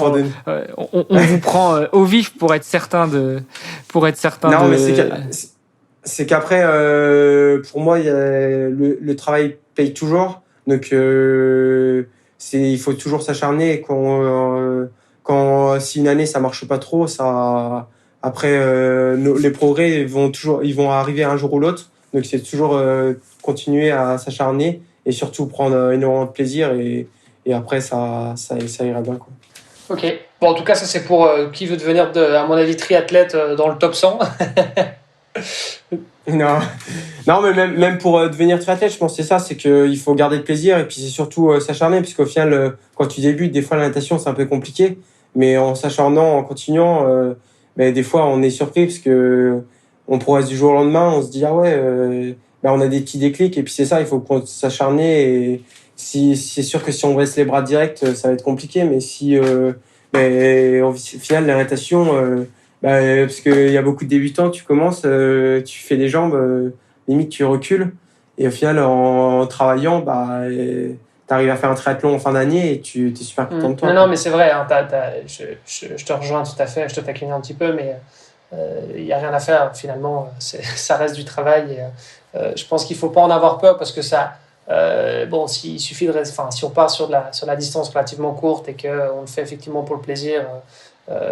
on vous prend au vif pour être certain Non, mais c'est qu'après, pour moi, le travail paye toujours. Donc, il faut toujours s'acharner. Et si une année ça marche pas trop, après, les progrès ils vont arriver un jour ou l'autre. Donc, c'est toujours continuer à s'acharner et surtout prendre énormément de plaisir et après ça ira bien, quoi. Ok. Bon, en tout cas, ça c'est pour qui veut devenir, à mon avis, triathlète dans le top 100. Non, mais même pour devenir triathlète, je pense que c'est ça, c'est qu'il faut garder le plaisir et puis c'est surtout s'acharner, parce qu'au final, quand tu débutes, des fois la natation c'est un peu compliqué, mais en s'acharnant, en continuant, des fois on est surpris parce que on progresse du jour au lendemain, on se dit ah ouais, on a des petits déclics et puis c'est ça, il faut s'acharner et c'est sûr que si on baisse les bras direct, ça va être compliqué, mais au final la natation parce qu'il y a beaucoup de débutants, tu commences, tu fais des jambes, limite tu recules, et au final en travaillant, tu arrives à faire un triathlon en fin d'année et tu es super content de toi. Non, mais c'est vrai, hein, je te rejoins tout à fait, je te taquine un petit peu, mais il n'y a rien à faire finalement, ça reste du travail. Et, je pense qu'il ne faut pas en avoir peur parce que ça. Il suffit si on part sur la distance relativement courte et qu'on le fait effectivement pour le plaisir,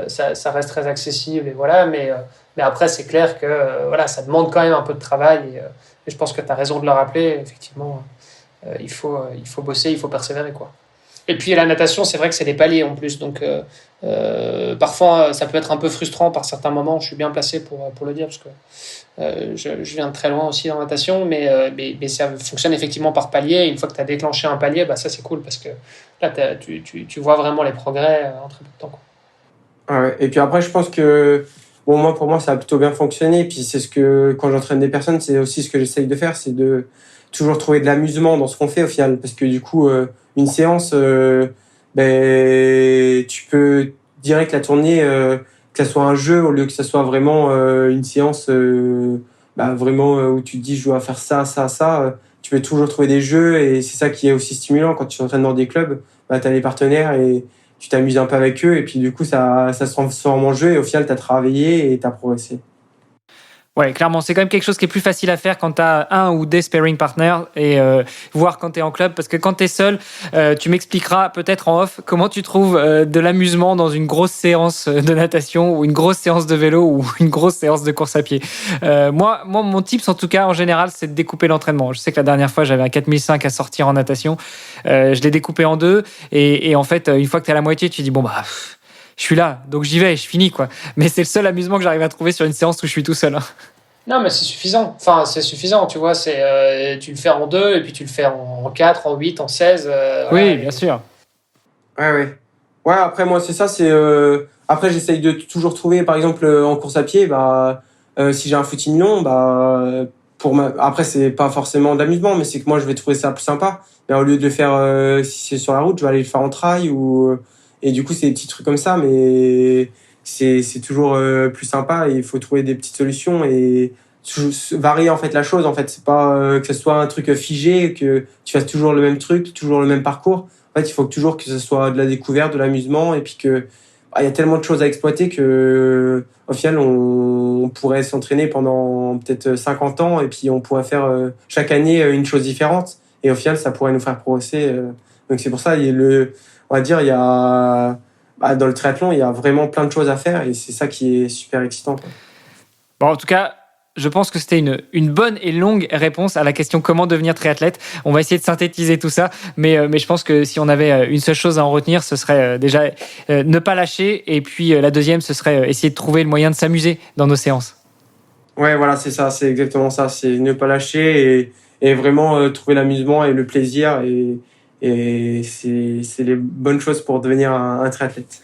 ça reste très accessible et voilà, mais après c'est clair que ça demande quand même un peu de travail et je pense que tu as raison de le rappeler, effectivement il faut bosser, il faut persévérer, quoi. Et puis la natation, c'est vrai que c'est des paliers en plus, donc parfois ça peut être un peu frustrant par certains moments. Je suis bien placé pour le dire parce que je viens de très loin aussi dans la natation, mais ça fonctionne effectivement par palier. Une fois que tu as déclenché un palier, ça c'est cool parce que là tu vois vraiment les progrès en très peu de temps, quoi. Ouais. Et puis après, je pense que pour moi ça a plutôt bien fonctionné. Et puis c'est quand j'entraîne des personnes, c'est aussi ce que j'essaye de faire, c'est de toujours trouver de l'amusement dans ce qu'on fait au final, parce que du coup une séance, tu peux direct la tourner, que ça soit un jeu au lieu que ça soit vraiment une séance vraiment où tu te dis je dois faire ça. Tu peux toujours trouver des jeux et c'est ça qui est aussi stimulant quand tu t'entraînes dans des clubs. Tu as des partenaires et tu t'amuses un peu avec eux et puis du coup ça se transforme en jeu et au final tu as travaillé et tu as progressé. Ouais, clairement, c'est quand même quelque chose qui est plus facile à faire quand tu as un ou des sparring partners et voir quand tu es en club. Parce que quand tu es seul, tu m'expliqueras peut-être en off comment tu trouves de l'amusement dans une grosse séance de natation ou une grosse séance de vélo ou une grosse séance de course à pied. Moi, mon tips, en tout cas, en général, c'est de découper l'entraînement. Je sais que la dernière fois, j'avais un 4005 à sortir en natation. Je l'ai découpé en deux. Et en fait, une fois que tu es à la moitié, tu te dis, bon, bah... je suis là, donc j'y vais, je finis quoi. Mais c'est le seul amusement que j'arrive à trouver sur une séance où je suis tout seul. Non, mais c'est suffisant. Enfin, c'est suffisant, tu vois. Tu le fais en 2, et puis tu le fais en 4, en 8, en 16. Oui, voilà. bien sûr. Ouais. Ouais, après, moi, c'est ça. Après, j'essaye de toujours trouver, par exemple, en course à pied, si j'ai un footing long, après, c'est pas forcément d'amusement, mais c'est que moi, je vais trouver ça plus sympa. Mais au lieu de le faire, si c'est sur la route, je vais aller le faire en trail et du coup, c'est des petits trucs comme ça, mais c'est toujours plus sympa et il faut trouver des petites solutions et varier en fait la chose. En fait, c'est pas que ce soit un truc figé, que tu fasses toujours le même truc, toujours le même parcours. En fait, il faut toujours que ce soit de la découverte, de l'amusement et puis que il y a tellement de choses à exploiter que au final, on pourrait s'entraîner pendant peut-être 50 ans et puis on pourrait faire chaque année une chose différente et au final, ça pourrait nous faire progresser. Donc c'est pour ça, on va dire, il y a dans le triathlon, il y a vraiment plein de choses à faire et c'est ça qui est super excitant, quoi. Bon, en tout cas, je pense que c'était une bonne et longue réponse à la question comment devenir triathlète. On va essayer de synthétiser tout ça, mais je pense que si on avait une seule chose à en retenir, ce serait déjà ne pas lâcher, et puis la deuxième, ce serait essayer de trouver le moyen de s'amuser dans nos séances. Ouais, voilà, c'est ça, c'est exactement ça, c'est ne pas lâcher et vraiment trouver l'amusement et le plaisir et c'est les bonnes choses pour devenir un triathlète.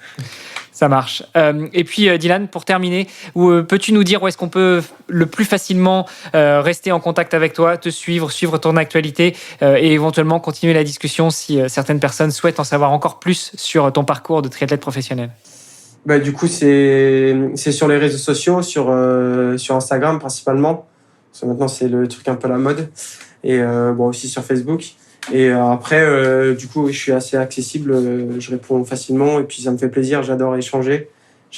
Ça marche. Et puis, Dylan, pour terminer, peux-tu nous dire où est-ce qu'on peut le plus facilement rester en contact avec toi, te suivre ton actualité et éventuellement continuer la discussion si certaines personnes souhaitent en savoir encore plus sur ton parcours de triathlète professionnel? Du coup, c'est sur les réseaux sociaux, sur Instagram principalement. Parce que maintenant, c'est le truc un peu à la mode. Et aussi sur Facebook. Et après, du coup, je suis assez accessible, je réponds facilement et puis ça me fait plaisir, j'adore échanger.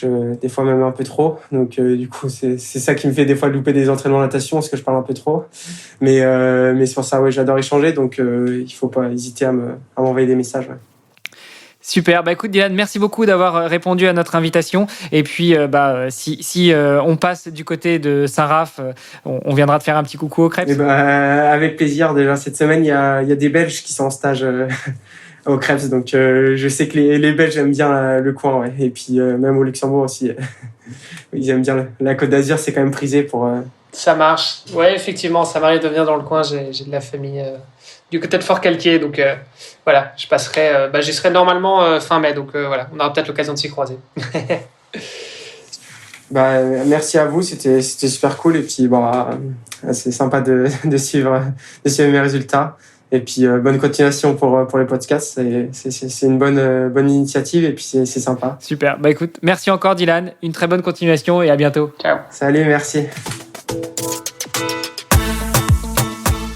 Des fois même un peu trop. Donc du coup, c'est ça qui me fait des fois louper des entraînements de natation parce que je parle un peu trop. Mais c'est pour ça, ouais, j'adore échanger. Donc il faut pas hésiter à m'envoyer des messages. Ouais. Super, écoute Dylan, merci beaucoup d'avoir répondu à notre invitation. Et puis si on passe du côté de Saint-Raph, on viendra te faire un petit coucou au Crêpes. Et avec plaisir. Déjà cette semaine, il y a des Belges qui sont en stage au Crêpes, donc je sais que les Belges aiment bien le coin, ouais. Et puis même au Luxembourg aussi, ils aiment bien la Côte d'Azur, c'est quand même prisé pour. Ça marche. Ouais, effectivement, ça m'arrive de venir dans le coin. J'ai de la famille du côté de Fort-Calquier, donc voilà, j'y serai normalement fin mai, donc voilà, on aura peut-être l'occasion de s'y croiser. Merci à vous, c'était super cool et puis c'est sympa de suivre mes résultats et puis bonne continuation pour les podcasts. C'est une bonne initiative et puis c'est sympa. Super, écoute, merci encore Dylan, une très bonne continuation et à bientôt. Ciao. Salut, merci.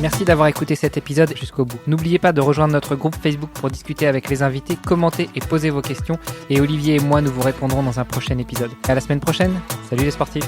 Merci d'avoir écouté cet épisode jusqu'au bout. N'oubliez pas de rejoindre notre groupe Facebook pour discuter avec les invités, commenter et poser vos questions. Et Olivier et moi, nous vous répondrons dans un prochain épisode. À la semaine prochaine. Salut les sportifs.